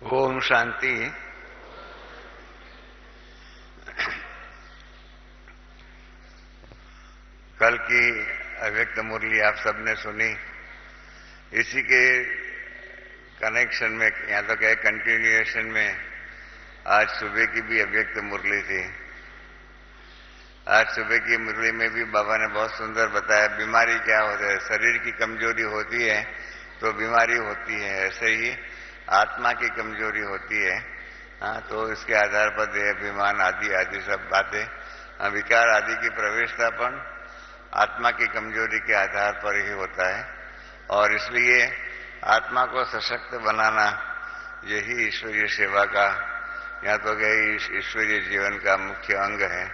ओम शांति। कल की अव्यक्त मुरली आप सबने सुनी। इसी के कनेक्शन में यहाँ तो क्या कंटिन्यूएशन में आज सुबह की भी अव्यक्त मुरली थी। आज सुबह की मुरली में भी बाबा ने बहुत सुंदर बताया बीमारी क्या होती है। शरीर की कमजोरी होती है तो बीमारी होती है, ऐसे ही आत्मा की कमजोरी होती है। हाँ, तो इसके आधार पर देह अभिमान आदि आदि सब बातें विकार आदि की प्रवेशतापन आत्मा की कमजोरी के आधार पर ही होता है। और इसलिए आत्मा को सशक्त बनाना यही ईश्वरीय सेवा का या तो गए ईश्वरीय जीवन का मुख्य अंग है।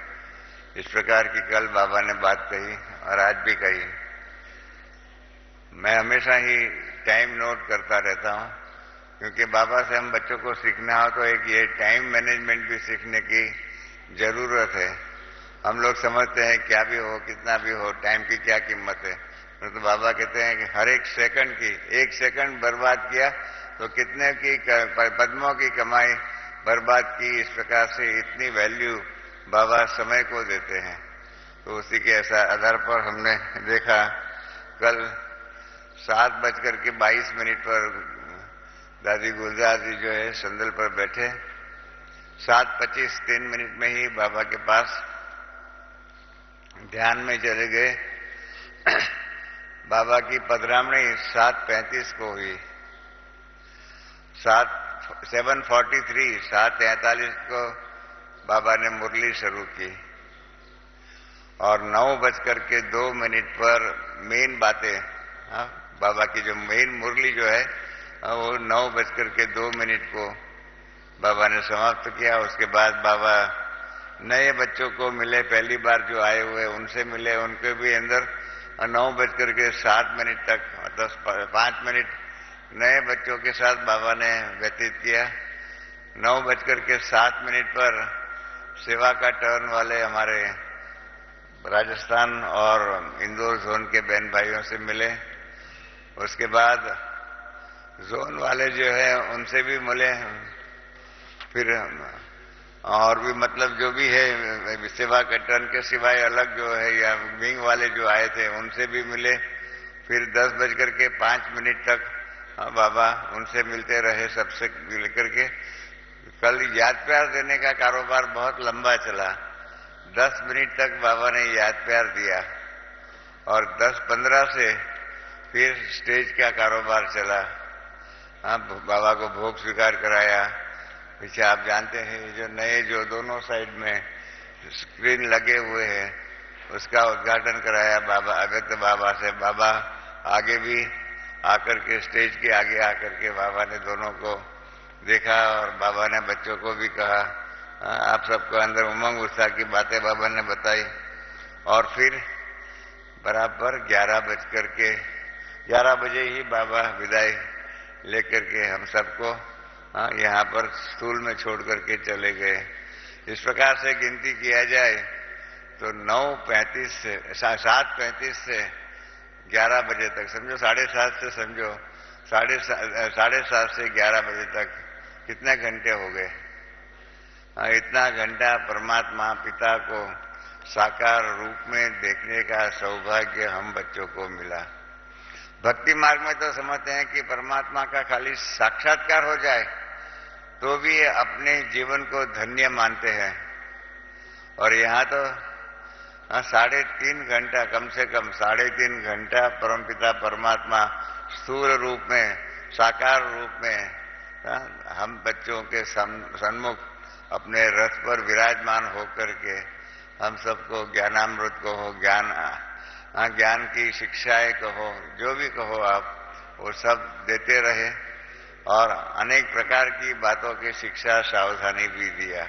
इस प्रकार की कल बाबा ने बात कही और आज भी कही। मैं हमेशा ही टाइम नोट करता रहता हूँ, क्योंकि बाबा से हम बच्चों को सीखना हो तो एक ये टाइम मैनेजमेंट भी सीखने की जरूरत है। हम लोग समझते हैं क्या भी हो कितना भी हो टाइम की क्या कीमत है, तो बाबा कहते हैं कि हर एक सेकंड की एक सेकंड बर्बाद किया तो कितने की पद्मों की कमाई बर्बाद की। इस प्रकार से इतनी वैल्यू बाबा समय को देते हैं। तो उसी के ऐसा आधार पर हमने देखा कल 7:22 पर दादी गुलजार जी जो है संदल पर बैठे, 7:25 3 मिनट में ही बाबा के पास ध्यान में चले गए। बाबा की पधरामणी 7:35 को हुई। 7:43 को बाबा ने मुरली शुरू की और 9:02 पर मेन बातें, बाबा की जो मेन मुरली जो है वो 9:02 को बाबा ने समाप्त किया। उसके बाद बाबा नए बच्चों को मिले, पहली बार जो आए हुए उनसे मिले, उनके भी अंदर 9:07 तक मतलब 5 मिनट नए बच्चों के साथ बाबा ने व्यतीत किया। 9:07 पर सेवा का टर्न वाले हमारे राजस्थान और इंदौर जोन के बहन भाइयों से मिले। उसके बाद जोन वाले जो है उनसे भी मिले, फिर और भी मतलब जो भी है सेवा के टर्न के सिवाय अलग जो है या विंग वाले जो आए थे उनसे भी मिले। फिर 10:05 तक बाबा उनसे मिलते रहे, सबसे मिलकर के। कल याद प्यार देने का कारोबार बहुत लंबा चला। 10 मिनट तक बाबा ने याद प्यार दिया और 10:15 से फिर स्टेज का कारोबार चला। बाबा को भोग स्वीकार कराया। पीछे आप जानते हैं जो नए जो दोनों साइड में स्क्रीन लगे हुए हैं उसका उद्घाटन कराया बाबा अव्यक्त बाबा से। बाबा आगे भी आकर के स्टेज के आगे आकर के बाबा ने दोनों को देखा और बाबा ने बच्चों को भी कहा। आप सबको अंदर उमंग उत्साह की बातें बाबा ने बताई। और फिर बराबर 11 बजे ही बाबा विदाई लेकर के हम सबको यहाँ पर स्कूल में छोड़ करके चले गए। इस प्रकार से गिनती किया जाए तो 7:35 से 11 बजे तक समझो, 7:30 से समझो 7:30 से 11 बजे तक कितने घंटे हो गए। इतना घंटा परमात्मा पिता को साकार रूप में देखने का सौभाग्य हम बच्चों को मिला। भक्ति मार्ग में तो समझते हैं कि परमात्मा का खाली साक्षात्कार हो जाए तो भी अपने जीवन को धन्य मानते हैं। और यहाँ तो 3.5 घंटा, कम से कम 3.5 घंटा परमपिता परमात्मा स्थूल रूप में साकार रूप में हम बच्चों के सन्मुख अपने रथ पर विराजमान होकर के हम सबको ज्ञानामृत कहो, ज्ञान की शिक्षाएं कहो, जो भी कहो आप, वो सब देते रहे और अनेक प्रकार की बातों की शिक्षा सावधानी भी दिया।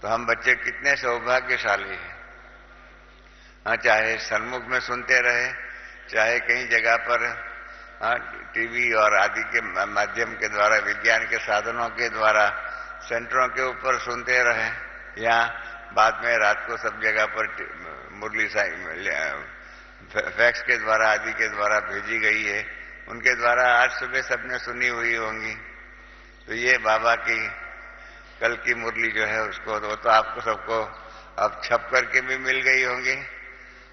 तो हम बच्चे कितने सौभाग्यशाली हैं। चाहे सन्मुख में सुनते रहे, चाहे कहीं जगह पर टीवी और आदि के माध्यम के द्वारा, विज्ञान के साधनों के द्वारा सेंटरों के ऊपर सुनते रहे, या बाद में रात को सब जगह पर मुरली फैक्स के द्वारा आदि के द्वारा भेजी गई है, उनके द्वारा आज सुबह सबने सुनी हुई होंगी। तो ये बाबा की कल की मुरली जो है उसको वो तो आपको सबको अब छप करके भी मिल गई होंगी,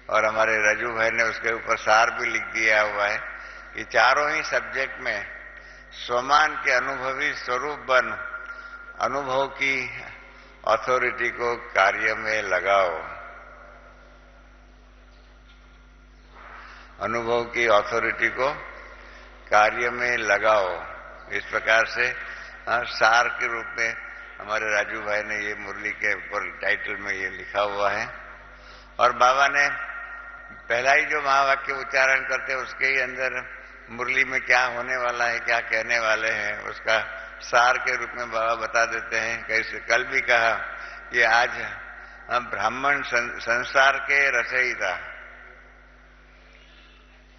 और हमारे रजू भाई ने उसके ऊपर सार भी लिख दिया हुआ है कि चारों ही सब्जेक्ट में स्वमान के अनुभवी स्वरूप बन अनुभव की अथॉरिटी को कार्य में लगाओ। अनुभव की अथॉरिटी को कार्य में लगाओ। इस प्रकार से सार के रूप में हमारे राजू भाई ने ये मुरली के ऊपर टाइटल में ये लिखा हुआ है। और बाबा ने पहला ही जो महावाक्य उच्चारण करते हैं उसके ही अंदर मुरली में क्या होने वाला है, क्या कहने वाले हैं, उसका सार के रूप में बाबा बता देते हैं। कैसे कल भी कहा कि आज हम ब्राह्मण संसार के रचयिता,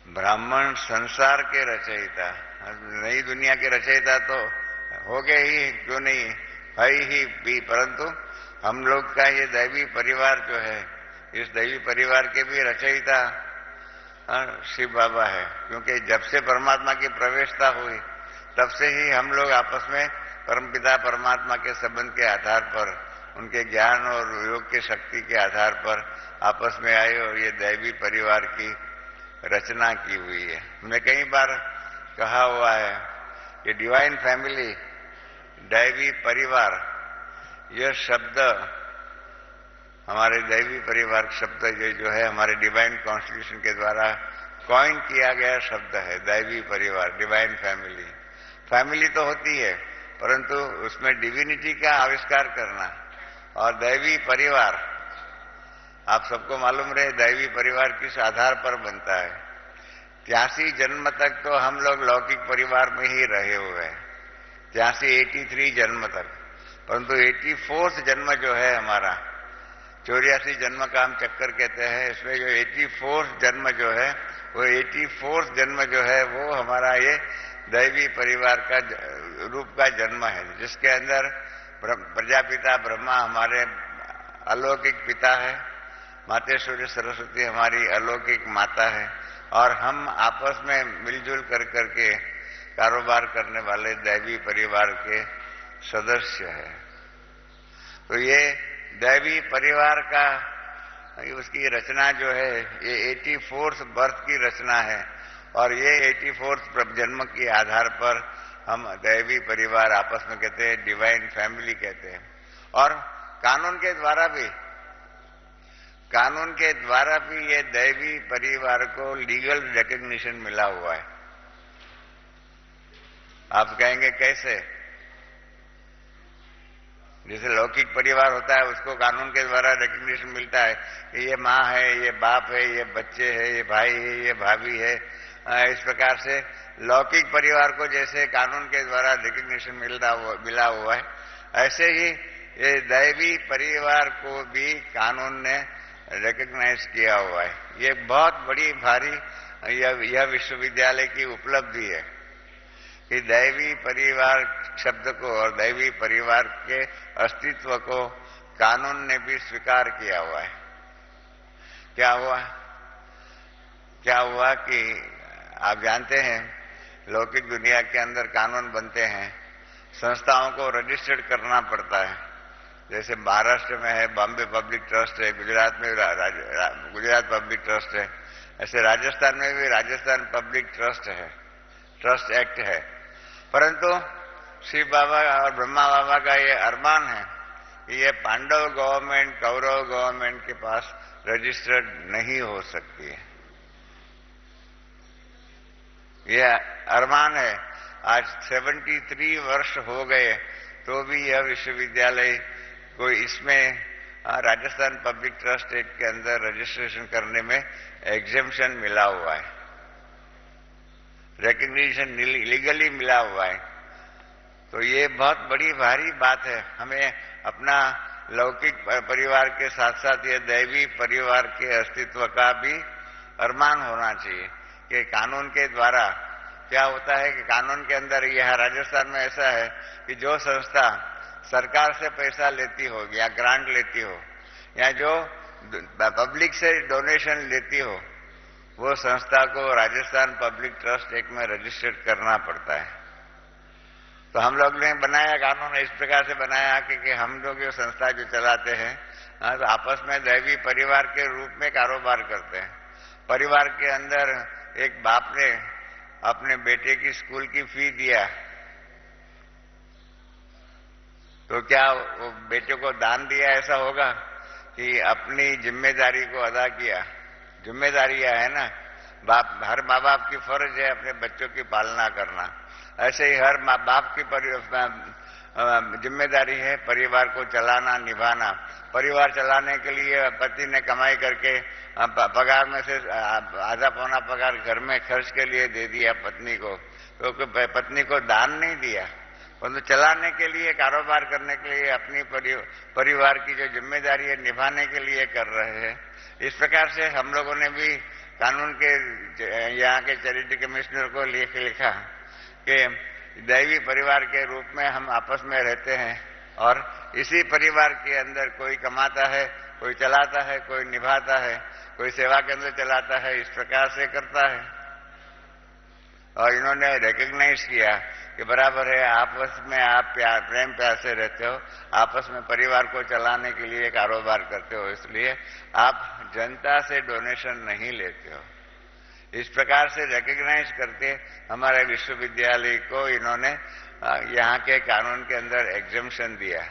ब्राह्मण संसार के रचयिता, नई दुनिया के रचयिता तो हो गए ही, क्यों नहीं है ही भी, परंतु हम लोग का ये दैवी परिवार जो है, इस दैवी परिवार के भी रचयिता शिव बाबा है। क्योंकि जब से परमात्मा की प्रवेशता हुई तब से ही हम लोग आपस में परमपिता परमात्मा के संबंध के आधार पर, उनके ज्ञान और योग की शक्ति के आधार पर आपस में आए और ये दैवी परिवार की रचना की हुई है। हमने कई बार कहा हुआ है कि डिवाइन फैमिली, दैवी परिवार, यह शब्द हमारे दैवी परिवार शब्द ये जो है हमारे डिवाइन कॉन्स्टिट्यूशन के द्वारा कॉइन किया गया शब्द है। दैवी परिवार, डिवाइन फैमिली। फैमिली तो होती है परंतु उसमें डिविनिटी का आविष्कार करना, और दैवी परिवार आप सबको मालूम रहे दैवी परिवार किस आधार पर बनता है। 83 जन्म तक तो हम लोग लौकिक परिवार में ही रहे हुए हैं, 83 जन्म तक, परंतु 84th जन्म जो है हमारा, 84 जन्म का हम चक्कर कहते हैं, इसमें जो 84th जन्म जो है वो 84th जन्म जो है वो हमारा ये दैवी परिवार का रूप का जन्म है, जिसके अंदर प्रजापिता ब्रह्मा हमारे अलौकिक पिता है, मातेश्वरी सरस्वती हमारी अलौकिक माता है, और हम आपस में मिलजुल कर करके कारोबार करने वाले दैवी परिवार के सदस्य हैं। तो ये दैवी परिवार का उसकी रचना जो है ये 84th बर्थ की रचना है, और ये 84th जन्म के आधार पर हम दैवी परिवार आपस में कहते हैं, डिवाइन फैमिली कहते हैं। और कानून के द्वारा भी ये दैवी परिवार को लीगल रिकॉग्निशन मिला हुआ है। आप कहेंगे कैसे? जैसे लौकिक परिवार होता है उसको कानून के द्वारा रिकॉग्निशन मिलता है कि ये माँ है, ये बाप है, ये बच्चे है, ये भाई है, ये भाभी है। इस प्रकार से लौकिक परिवार को जैसे कानून के द्वारा रिकॉग्निशन मिला हुआ है, ऐसे ही ये दैवी परिवार को भी कानून ने रिकॉग्नाइज किया हुआ है। ये बहुत बड़ी भारी यह विश्वविद्यालय की उपलब्धि है कि दैवी परिवार शब्द को और दैवी परिवार के अस्तित्व को कानून ने भी स्वीकार किया हुआ है। क्या हुआ कि आप जानते हैं लौकिक दुनिया के अंदर कानून बनते हैं, संस्थाओं को रजिस्टर्ड करना पड़ता है। जैसे महाराष्ट्र में है बॉम्बे पब्लिक ट्रस्ट है, गुजरात में गुजरात पब्लिक ट्रस्ट है, ऐसे राजस्थान में भी राजस्थान पब्लिक ट्रस्ट है, ट्रस्ट एक्ट है। परंतु शिव बाबा और ब्रह्मा बाबा का ये अरमान है कि ये पांडव गवर्नमेंट, कौरव गवर्नमेंट के पास रजिस्टर्ड नहीं हो सकती है। ये अरमान है। आज 73 वर्ष हो गए तो भी यह विश्वविद्यालय को इसमें राजस्थान पब्लिक ट्रस्ट एक्ट के अंदर रजिस्ट्रेशन करने में एग्जेम्पशन मिला हुआ है, रिकॉग्निशन लीगली मिला हुआ है। तो ये बहुत बड़ी भारी बात है। हमें अपना लौकिक परिवार के साथ साथ ये दैवी परिवार के अस्तित्व का भी अरमान होना चाहिए कि कानून के द्वारा क्या होता है कि कानून के अंदर यह राजस्थान में ऐसा है कि जो संस्था सरकार से पैसा लेती हो या ग्रांट लेती हो या जो पब्लिक से डोनेशन लेती हो, वो संस्था को राजस्थान पब्लिक ट्रस्ट एक्ट में रजिस्टर्ड करना पड़ता है। तो तो हम लोग ने बनाया कानून इस प्रकार से बनाया कि हम लोग जो संस्था जो चलाते हैं तो आपस में दैवी परिवार के रूप में कारोबार करते हैं। परिवार के अंदर एक बाप ने अपने बेटे की स्कूल की फी दिया, तो क्या वो बेटे को दान दिया ऐसा होगा कि अपनी जिम्मेदारी को अदा किया? जिम्मेदारियां है ना, हर माँ बाप की फर्ज है अपने बच्चों की पालना करना। ऐसे ही हर माँ बाप की जिम्मेदारी है परिवार को चलाना, निभाना। परिवार चलाने के लिए पति ने कमाई करके पगार में से आधा पौना पगार घर में खर्च के लिए दे दिया पत्नी को, तो पत्नी को दान नहीं दिया, परंतु चलाने के लिए, कारोबार करने के लिए, अपनी परिवार की जो जिम्मेदारी है निभाने के लिए कर रहे हैं। इस प्रकार से हम लोगों ने भी कानून के यहाँ के चैरिटी कमिश्नर को लिखा कि दैवी परिवार के रूप में हम आपस में रहते हैं और इसी परिवार के अंदर कोई कमाता है, कोई चलाता है, कोई निभाता है, कोई सेवा केंद्र चलाता है, इस प्रकार से करता है। और इन्होंने रिकॉग्नाइज किया कि बराबर है, आपस में आप प्रेम प्यार से रहते हो, आपस में परिवार को चलाने के लिए कारोबार करते हो, इसलिए आप जनता से डोनेशन नहीं लेते हो। इस प्रकार से रिकॉग्नाइज करके हमारे विश्वविद्यालय को इन्होंने यहाँ के कानून के अंदर एग्जम्पशन दिया।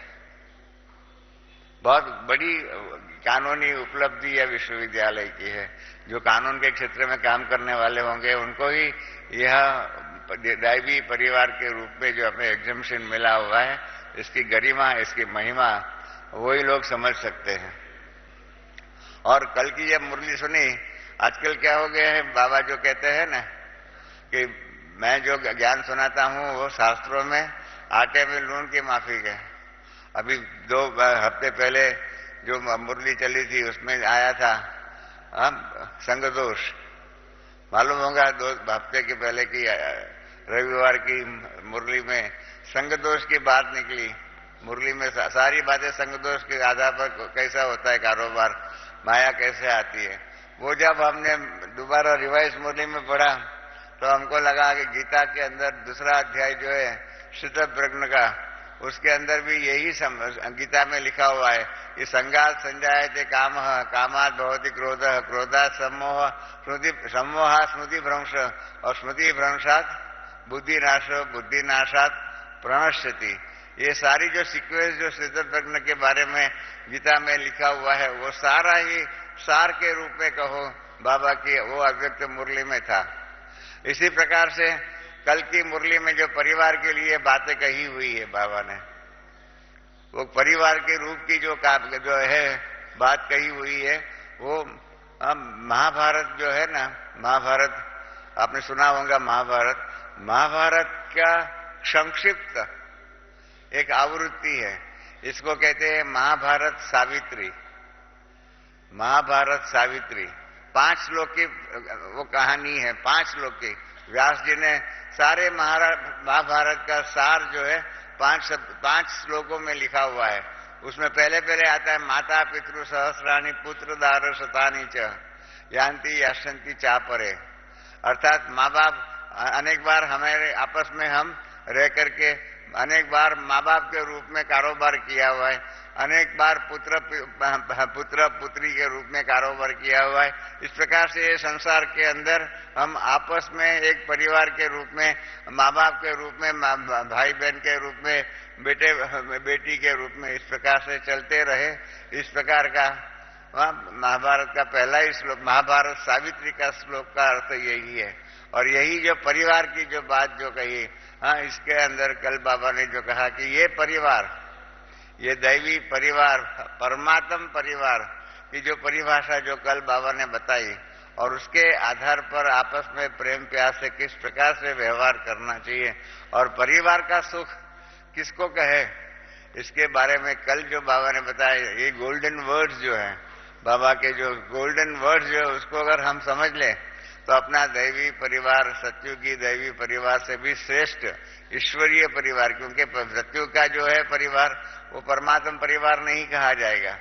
बहुत बड़ी कानूनी उपलब्धि यह विश्वविद्यालय की है। जो कानून के क्षेत्र में काम करने वाले होंगे उनको ही यह दैवी परिवार के रूप में जो हमें एग्जम्पशन मिला हुआ है, इसकी गरिमा, इसकी महिमा वही लोग समझ सकते हैं। और कल की जब मुरली सुनी, आजकल क्या हो गया है, बाबा जो कहते हैं ना कि मैं जो ज्ञान सुनाता हूँ वो शास्त्रों में आटे में लूण की माफिक है। अभी 2 हफ्ते पहले जो मुरली चली थी उसमें आया था संग दोष। मालूम होगा 2 हफ्ते के पहले की रविवार की मुरली में संग दोष की बात निकली। मुरली में सारी बातें संग दोष के आधार पर कैसा होता है कारोबार, माया कैसे आती है। वो जब हमने दोबारा रिवाइज मुरली में पढ़ा तो हमको लगा कि गीता के अंदर दूसरा अध्याय जो है श्रुत प्रज्ञ का, उसके अंदर भी यही गीता में लिखा हुआ है कि संगात संजायते कामः, कामात् भवति क्रोधः, क्रोधात् सम्मोहः, सम्मोहात् स्मृति भ्रंश और स्मृति भ्रंशात् बुद्धिनाश, बुद्धिनाशात् प्रणश्यति। ये सारी जो सीक्वेंस जो श्रुत प्रज्ञ के बारे में गीता में लिखा हुआ है वो सारा ही सार के रूप में कहो बाबा की वो अव्यक्त मुरली में था। इसी प्रकार से कल की मुरली में जो परिवार के लिए बातें कही हुई है बाबा ने, वो परिवार के रूप की जो है बात कही हुई है, वो महाभारत जो है ना, महाभारत आपने सुना होगा। महाभारत का संक्षिप्त एक आवृत्ति है, इसको कहते हैं महाभारत सावित्री। महाभारत सावित्री 5 श्लोक की वो कहानी है, 5 श्लोक की। व्यास जी ने सारे महाभारत का सार जो है 5 श्लोकों में लिखा हुआ है। उसमें पहले आता है माता पितृ सहस्राणी पुत्र दार शतानी च यान्ति याशंति चापरे। अर्थात माँ बाप अनेक बार हमारे आपस में हम रह करके अनेक बार माँ बाप के रूप में कारोबार किया हुआ है, अनेक बार पुत्र पुत्री के रूप में कारोबार किया हुआ है। इस प्रकार से ये संसार के अंदर हम आपस में एक परिवार के रूप में, माँ बाप के रूप में, भाई बहन के रूप में, बेटे बेटी के रूप में इस प्रकार से चलते रहे। इस प्रकार का महाभारत का पहला ही श्लोक, महाभारत सावित्री का श्लोक का अर्थ यही है। और यही जो परिवार की जो बात जो कही, इसके अंदर कल बाबा ने जो कहा कि ये परिवार, ये दैवी परिवार, परमात्म परिवार की जो परिभाषा जो कल बाबा ने बताई, और उसके आधार पर आपस में प्रेम प्यार से किस प्रकार से व्यवहार करना चाहिए और परिवार का सुख किसको कहे, इसके बारे में कल जो बाबा ने बताया, ये गोल्डन वर्ड्स जो है बाबा के, जो गोल्डन वर्ड्स जो है उसको अगर हम समझ लें तो अपना दैवी परिवार, सत्युगी दैवी परिवार से भी श्रेष्ठ ईश्वरीय परिवार, क्योंकि सत्युग का जो है परिवार वो परमात्म परिवार नहीं कहा जाएगा।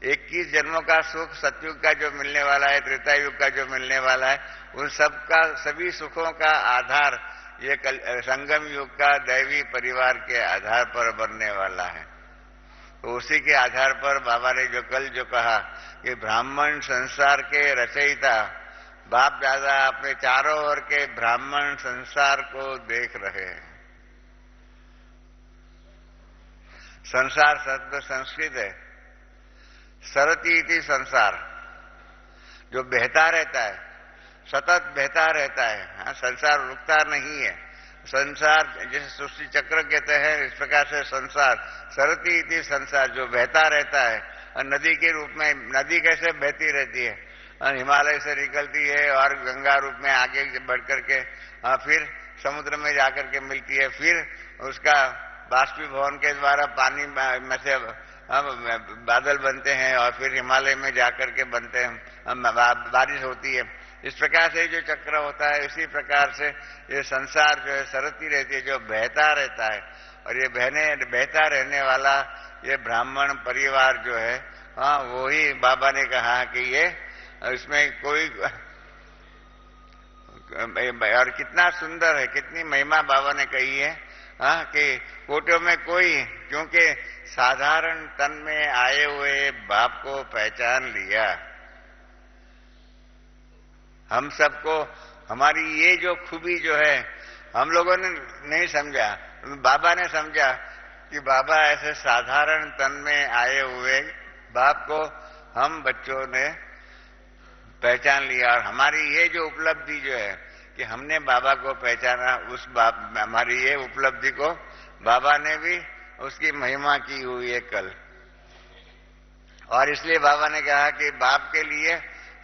21 जन्मों का सुख सत्युग का जो मिलने वाला है, त्रेता युग का जो मिलने वाला है, उन सबका सभी सुखों का आधार ये संगम युग का दैवी परिवार के आधार पर बनने वाला है। तो उसी के आधार पर बाबा ने जो कहा कि ब्राह्मण संसार के रचयिता बाप दादा अपने चारों ओर के ब्राह्मण संसार को देख रहे हैं। संसार शब्द संस्कृत है, सरती इति संसार, जो बहता रहता है, सतत बहता रहता है। हाँ, संसार रुकता नहीं है। संसार जैसे सृष्टि चक्र कहते हैं, इस प्रकार से संसार सरती इति संसार, जो बहता रहता है। और नदी के रूप में नदी कैसे बहती रहती है, हिमालय से निकलती है और गंगा रूप में आगे बढ़ करके फिर समुद्र में जाकर के मिलती है, फिर उसका बाष्पीभवन के द्वारा पानी में से बादल बनते हैं और फिर हिमालय में जाकर के बनते हैं, बारिश होती है। इस प्रकार से जो चक्र होता है, इसी प्रकार से ये संसार जो है सरती रहती है, जो बहता रहता है। और ये बहता रहने वाला ये ब्राह्मण परिवार जो है, हाँ, वो ही बाबा ने कहा कि ये इसमें कोई, और कितना सुंदर है, कितनी महिमा बाबा ने कही है, हाँ, कि कोटियों में कोई, क्योंकि साधारण तन में आए हुए बाप को पहचान लिया। हम सबको हमारी ये जो खूबी जो है, हम लोगों ने नहीं समझा, बाबा ने समझा कि बाबा ऐसे साधारण तन में आए हुए बाप को हम बच्चों ने पहचान लिया। और हमारी ये जो उपलब्धि जो है कि हमने बाबा को पहचाना, उस बाप, हमारी ये उपलब्धि को बाबा ने भी उसकी महिमा की हुई है कल। और इसलिए बाबा ने कहा कि बाप के लिए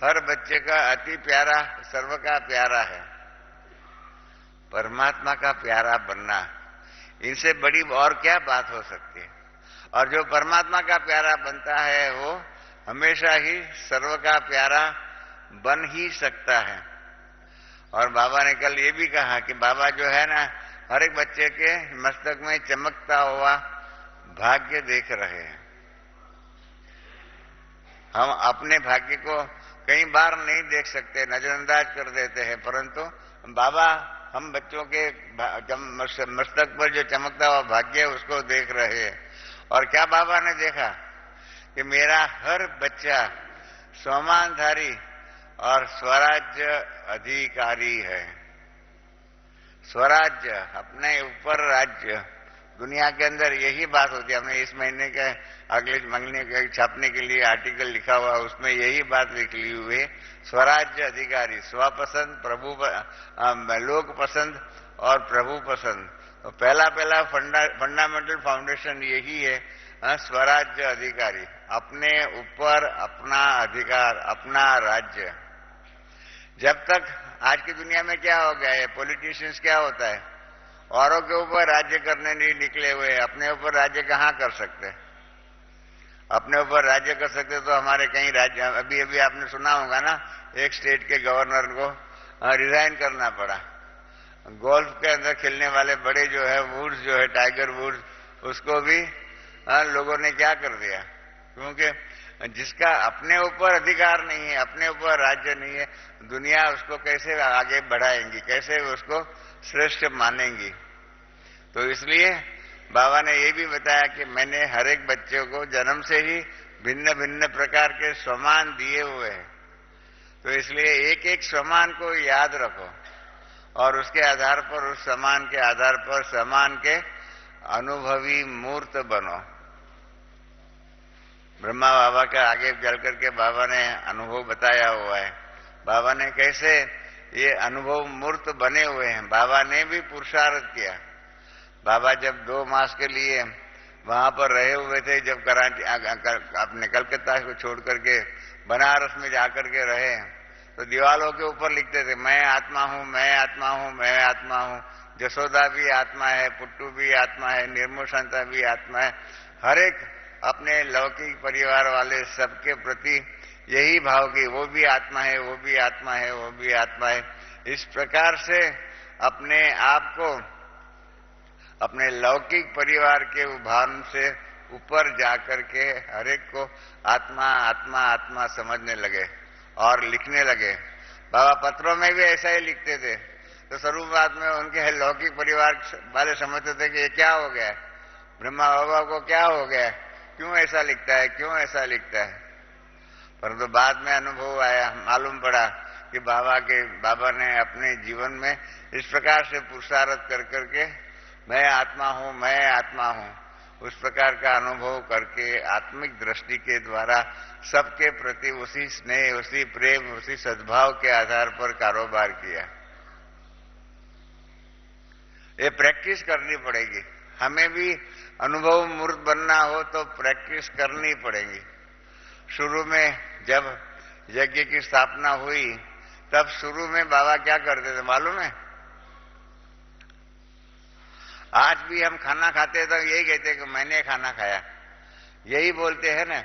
हर बच्चे का अति प्यारा, सर्व का प्यारा है। परमात्मा का प्यारा बनना, इनसे बड़ी और क्या बात हो सकती है। और जो परमात्मा का प्यारा बनता है वो हमेशा ही सर्व का प्यारा बन ही सकता है। और बाबा ने कल ये भी कहा कि बाबा जो है ना, हर एक बच्चे के मस्तक में चमकता हुआ भाग्य देख रहे हैं। हम अपने भाग्य को कई बार नहीं देख सकते, नजरअंदाज कर देते हैं, परंतु बाबा हम बच्चों के मस्तक पर जो चमकता हुआ भाग्य है उसको देख रहे हैं। और क्या बाबा ने देखा कि मेरा हर बच्चा स्वमानधारी और स्वराज्य अधिकारी है। स्वराज्य, अपने ऊपर राज्य। दुनिया के अंदर यही बात होती है। हमने इस महीने के अगले महीने के छापने के लिए आर्टिकल लिखा हुआ, उसमें यही बात लिख ली हुई है, स्वराज्य अधिकारी, स्वपसंद, प्रभु, लोक पसंद और प्रभु पसंद। तो पहला फंडामेंटल फाउंडेशन यही है, स्वराज्य अधिकारी, अपने ऊपर अपना अधिकार, अपना राज्य। जब तक आज की दुनिया में क्या हो गया है, पॉलिटिशियंस क्या होता है, औरों के ऊपर राज्य करने नहीं निकले हुए, अपने ऊपर राज्य कहाँ कर सकते। अपने ऊपर राज्य कर सकते तो हमारे कई राज्य, अभी अभी आपने सुना होगा ना, एक स्टेट के गवर्नर को रिजाइन करना पड़ा। गोल्फ के अंदर खेलने वाले बड़े जो है वुड्स, जो है टाइगर वुड्स, उसको भी लोगों ने क्या कर दिया, क्योंकि जिसका अपने ऊपर अधिकार नहीं है, अपने ऊपर राज्य नहीं है, दुनिया उसको कैसे आगे बढ़ाएंगी, कैसे उसको श्रेष्ठ मानेंगी। तो इसलिए बाबा ने ये भी बताया कि मैंने हर एक बच्चे को जन्म से ही भिन्न भिन्न प्रकार के स्वमान दिए हुए हैं। तो इसलिए एक एक स्वमान को याद रखो और उसके आधार पर, उस समान के आधार पर समान के अनुभवी मूर्त बनो। ब्रह्मा बाबा का आगे चल करके बाबा ने अनुभव बताया हुआ है। बाबा ने कैसे ये अनुभव मूर्त बने हुए हैं। बाबा ने भी पुरुषार्थ किया। बाबा जब 2 मास के लिए वहां पर रहे हुए थे, जब कराची अपने कलकत्ता को छोड़ करके बनारस में जाकर के रहे, तो दीवालों के ऊपर लिखते थे, मैं आत्मा हूं, मैं आत्मा हूं, मैं आत्मा हूं। जसोदा भी आत्मा है, पुट्टू भी आत्मा है, निर्मोशांता भी आत्मा है। हर एक अपने लौकिक परिवार वाले सबके प्रति यही भाव कि वो भी आत्मा है, वो भी आत्मा है, वो भी आत्मा है। इस प्रकार से अपने आप को अपने लौकिक परिवार के भान से ऊपर जाकर के हर एक को आत्मा आत्मा आत्मा समझने लगे और लिखने लगे। बाबा पत्रों में भी ऐसा ही लिखते थे। तो शुरुआत में उनके लौकिक परिवार वाले समझते थे कि ये क्या हो गया, ब्रह्मा बाबा को क्या हो गया, क्यों ऐसा लिखता है, क्यों ऐसा लिखता है। परंतु बाद में अनुभव आया, मालूम पड़ा कि बाबा ने अपने जीवन में इस प्रकार से पुरुषार्थ कर करके मैं आत्मा हूं, मैं आत्मा हूं, उस प्रकार का अनुभव करके आत्मिक दृष्टि के द्वारा सबके प्रति उसी स्नेह, उसी प्रेम, उसी सद्भाव के आधार पर कारोबार किया। ये प्रैक्टिस करनी पड़ेगी। हमें भी अनुभव मूर्त बनना हो तो प्रैक्टिस करनी पड़ेगी। शुरू में जब यज्ञ की स्थापना हुई तब शुरू में बाबा क्या करते थे मालूम है? आज भी हम खाना खाते तो यही कहते कि मैंने खाना खाया, यही बोलते हैं ना,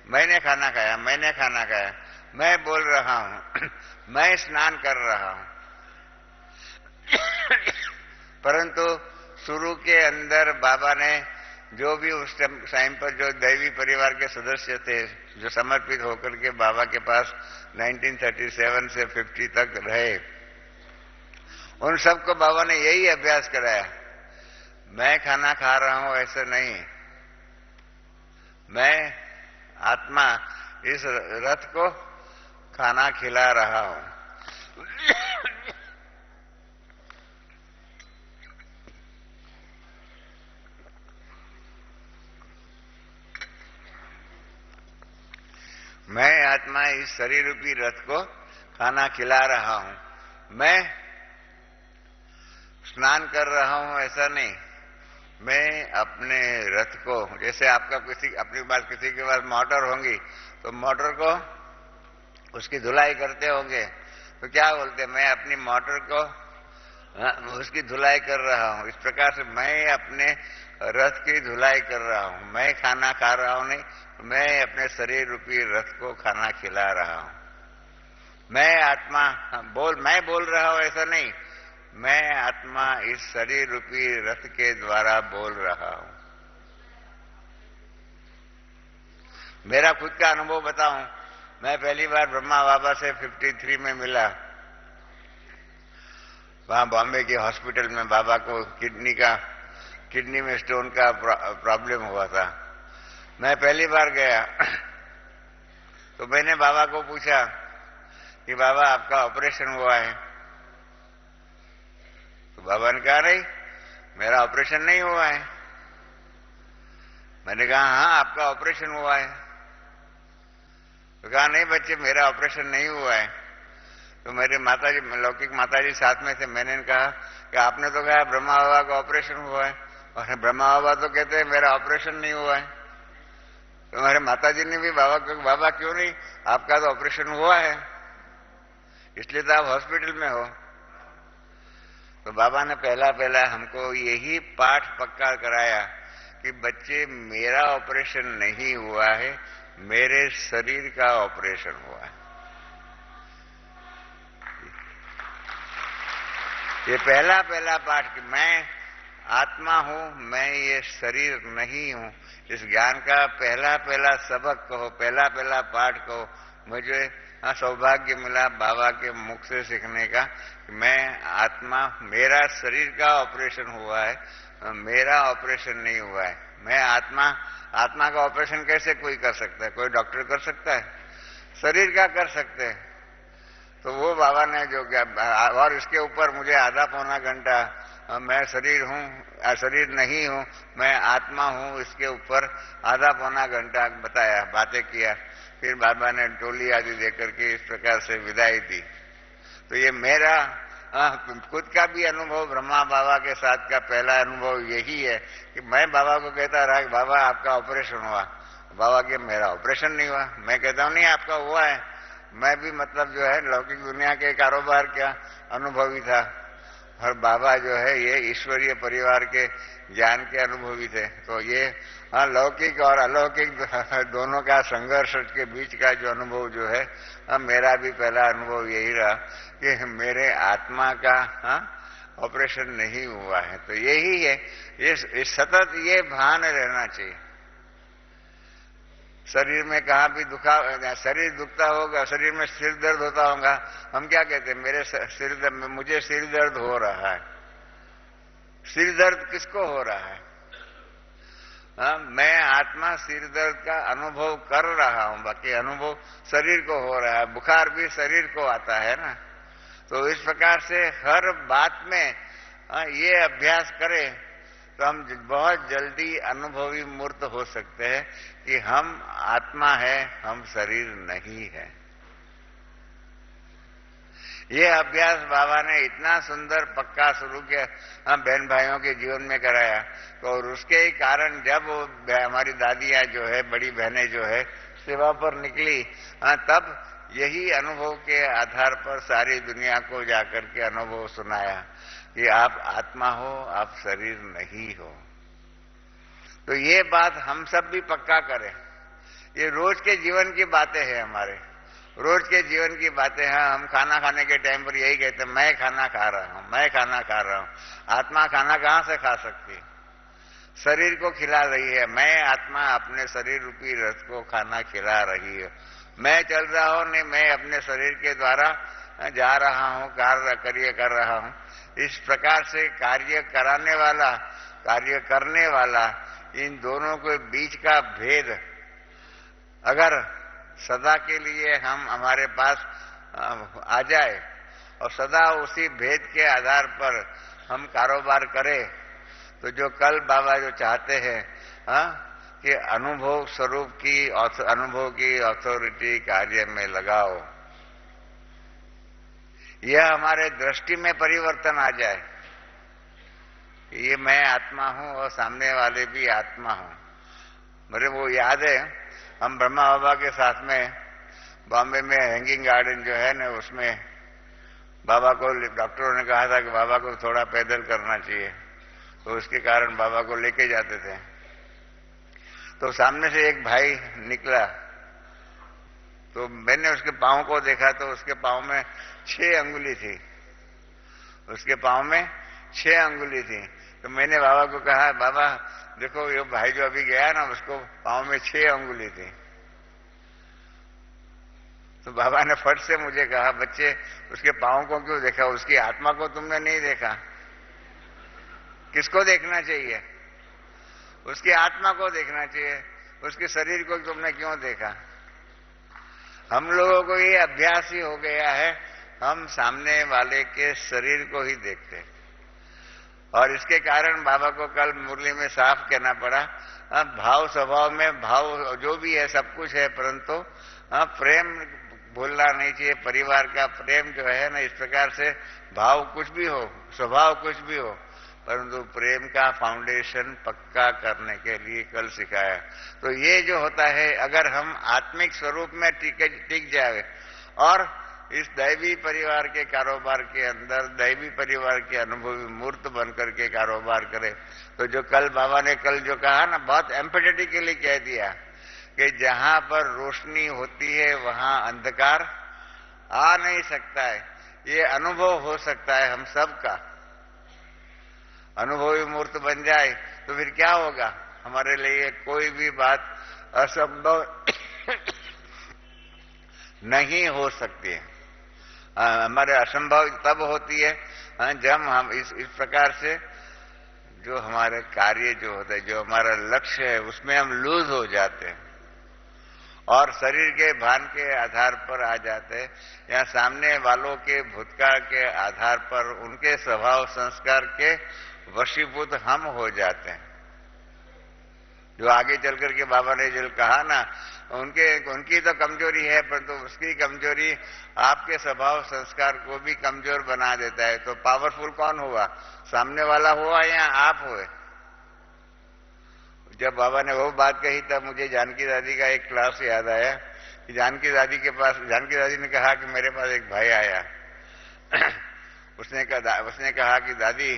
मैंने खाना खाया, मैंने खाना खाया। मैं बोल रहा हूं मैं स्नान कर रहा हूं। परंतु शुरू के अंदर बाबा ने जो भी उस टाइम पर जो दैवी परिवार के सदस्य थे, जो समर्पित होकर के बाबा के पास 1937 से 50 तक रहे, उन सबको बाबा ने यही अभ्यास कराया, मैं खाना खा रहा हूं ऐसे नहीं, मैं आत्मा इस रथ को खाना खिला रहा हूं। मैं आत्मा इस शरीर रूपी रथ को खाना खिला रहा हूं, मैं स्नान कर रहा हूं ऐसा नहीं, मैं अपने रथ को, जैसे आपका अपनी बात किसी के पास मोटर होंगी तो मोटर को उसकी धुलाई करते होंगे तो क्या बोलते, मैं अपनी मोटर को उसकी धुलाई कर रहा हूं। इस प्रकार से मैं अपने रथ की धुलाई कर रहा हूं। मैं खाना खा रहा हूं नहीं, मैं अपने शरीर रूपी रथ को खाना खिला रहा हूं। मैं आत्मा मैं बोल रहा हूं ऐसा नहीं, मैं आत्मा इस शरीर रूपी रथ के द्वारा बोल रहा हूं। मेरा खुद का अनुभव बताऊं, मैं पहली बार ब्रह्मा बाबा से 53 में मिला। वहां बॉम्बे के हॉस्पिटल में बाबा को किडनी में स्टोन का प्रॉब्लम हुआ था। मैं पहली बार गया तो मैंने बाबा को पूछा कि बाबा आपका ऑपरेशन हुआ है? तो बाबा ने कहा नहीं, मेरा ऑपरेशन नहीं हुआ है। मैंने कहा हाँ आपका ऑपरेशन हुआ है। तो कहा नहीं बच्चे मेरा ऑपरेशन नहीं हुआ है। तो मेरे माताजी, लौकिक माताजी साथ में थे। मैंने कहा कि आपने तो कहा ब्रह्मा बाबा का ऑपरेशन हुआ है, और ब्रह्मा बाबा तो कहते हैं मेरा ऑपरेशन नहीं हुआ है। तो मेरे माताजी ने भी बाबा को, बाबा क्यों नहीं, आपका तो ऑपरेशन हुआ है, इसलिए तो आप हॉस्पिटल में हो। तो बाबा ने पहला हमको यही पाठ पक्का कराया कि बच्चे मेरा ऑपरेशन नहीं हुआ है, मेरे शरीर का ऑपरेशन हुआ है। ये पहला पाठ कि मैं आत्मा हूं, मैं ये शरीर नहीं हूं। इस ज्ञान का पहला सबक कहो, पहला पाठ कहो। मुझे सौभाग्य मिला बाबा के मुख से सीखने का कि मैं आत्मा, मेरा शरीर का ऑपरेशन हुआ है, मेरा ऑपरेशन नहीं हुआ है। मैं आत्मा का ऑपरेशन कैसे कोई कर सकता है? कोई डॉक्टर कर सकता है? शरीर का कर सकते हैं। तो वो बाबा ने जो क्या, और इसके ऊपर मुझे आधा पौना घंटा मैं शरीर हूं, शरीर नहीं हूं, मैं आत्मा हूं, इसके ऊपर आधा पौना घंटा बताया, बातें किया। फिर बाबा ने टोली आदि देकर के इस प्रकार से विदाई दी। तो ये मेरा खुद का भी अनुभव ब्रह्मा बाबा के साथ का पहला अनुभव यही है कि मैं बाबा को कहता रहा कि बाबा आपका ऑपरेशन हुआ। बाबा के मेरा ऑपरेशन नहीं हुआ। मैं कहता हूं नहीं आपका हुआ है। मैं भी मतलब जो है लौकिक दुनिया के कारोबार का अनुभवी था, और बाबा जो है ये ईश्वरीय परिवार के ज्ञान के अनुभवी थे। तो ये लौकिक और अलौकिक दोनों का संघर्ष के बीच का जो अनुभव जो है, मेरा भी पहला अनुभव यही रहा कि मेरे आत्मा का ऑपरेशन नहीं हुआ है। तो यही है, ये सतत ये भान रहना चाहिए। शरीर में कहाँ भी शरीर दुखता होगा, शरीर में सिर दर्द होता होगा, हम क्या कहते हैं, मुझे सिर दर्द हो रहा है। सिर दर्द किसको हो रहा है? मैं आत्मा सिर दर्द का अनुभव कर रहा हूं, बाकी अनुभव शरीर को हो रहा है। बुखार भी शरीर को आता है ना। तो इस प्रकार से हर बात में ये अभ्यास करें तो हम बहुत जल्दी अनुभवी मूर्त हो सकते हैं कि हम आत्मा है, हम शरीर नहीं है। ये अभ्यास बाबा ने इतना सुंदर पक्का शुरू किया, हम बहन भाइयों के जीवन में कराया। तो और उसके ही कारण जब वो हमारी दादियां जो है, बड़ी बहनें जो है सेवा पर निकली, तब यही अनुभव के आधार पर सारी दुनिया को जाकर के अनुभव सुनाया कि आप आत्मा हो, आप शरीर नहीं हो। तो ये बात हम सब भी पक्का करें। ये रोज के जीवन की बातें हैं, हमारे रोज के जीवन की बातें हैं। हम खाना खाने के टाइम पर यही कहते हैं, मैं खाना खा रहा हूं, मैं खाना खा रहा हूं। आत्मा खाना कहां से खा सकती है? शरीर को खिला रही है। मैं आत्मा अपने शरीर रूपी रस को खाना खिला रही है। मैं चल रहा हूं नहीं, मैं अपने शरीर के द्वारा जा रहा हूं, कार्य कर रहा हूं। इस प्रकार से कार्य कराने वाला, कार्य करने वाला, इन दोनों के बीच का भेद अगर सदा के लिए हमारे पास आ जाए और सदा उसी भेद के आधार पर हम कारोबार करें, तो जो कल बाबा जो चाहते हैं कि अनुभव स्वरूप की, अनुभव की अथॉरिटी कार्य में लगाओ, यह हमारे दृष्टि में परिवर्तन आ जाए कि ये मैं आत्मा हूं और सामने वाले भी आत्मा हूं। मेरे वो याद है, हम ब्रह्मा बाबा के साथ में बॉम्बे में हैंगिंग गार्डन जो है ना, उसमें बाबा को डॉक्टरों ने कहा था कि बाबा को थोड़ा पैदल करना चाहिए, तो उसके कारण बाबा को लेके जाते थे। तो सामने से एक भाई निकला, तो मैंने उसके पांव को देखा तो उसके पांव में 6 अंगुली थी, उसके पांव में 6 अंगुली थी। तो मैंने बाबा को कहा, बाबा देखो ये भाई जो अभी गया ना, उसको पांव में 6 अंगुली थी। तो बाबा ने फट से मुझे कहा, बच्चे उसके पांव को क्यों देखा, उसकी आत्मा को तुमने नहीं देखा? किसको देखना चाहिए? उसकी आत्मा को देखना चाहिए, उसके शरीर को तुमने क्यों देखा? हम लोगों को ये अभ्यास ही हो गया है, हम सामने वाले के शरीर को ही देखते हैं। और इसके कारण बाबा को कल मुरली में साफ कहना पड़ा, भाव स्वभाव में भाव जो भी है सब कुछ है, परंतु प्रेम भूलना नहीं चाहिए। परिवार का प्रेम जो है ना, इस प्रकार से भाव कुछ भी हो, स्वभाव कुछ भी हो, परंतु प्रेम का फाउंडेशन पक्का करने के लिए कल सिखाया। तो ये जो होता है, अगर हम आत्मिक स्वरूप में टिक जाए और इस दैवी परिवार के कारोबार के अंदर दैवी परिवार के अनुभवी मूर्त बनकर के कारोबार करे, तो जो कल बाबा ने कल जो कहा ना, बहुत एम्फेटेटिकली कह दिया कि जहां पर रोशनी होती है वहां अंधकार आ नहीं सकता है। ये अनुभव हो सकता है हम सबका। अनुभवी मूर्त बन जाए तो फिर क्या होगा? हमारे लिए कोई भी बात असंभव नहीं हो सकती है। हमारे असंभव तब होती है जब हम इस प्रकार से जो हमारे कार्य जो होता है, जो हमारा लक्ष्य है, उसमें हम लूज हो जाते हैं और शरीर के भान के आधार पर आ जाते हैं, या सामने वालों के भूतकाल के आधार पर उनके स्वभाव संस्कार के वशीभूत हम हो जाते हैं। जो आगे चल करके बाबा ने जो कहा ना, उनकी तो कमजोरी है, परंतु उसकी कमजोरी आपके स्वभाव संस्कार को भी कमजोर बना देता है। तो पावरफुल कौन हुआ? सामने वाला हुआ या आप हुए? जब बाबा ने वो बात कही तब मुझे जानकी दादी का एक क्लास याद आया कि जानकी दादी ने कहा कि मेरे पास एक भाई आया उसने कहा कि दादी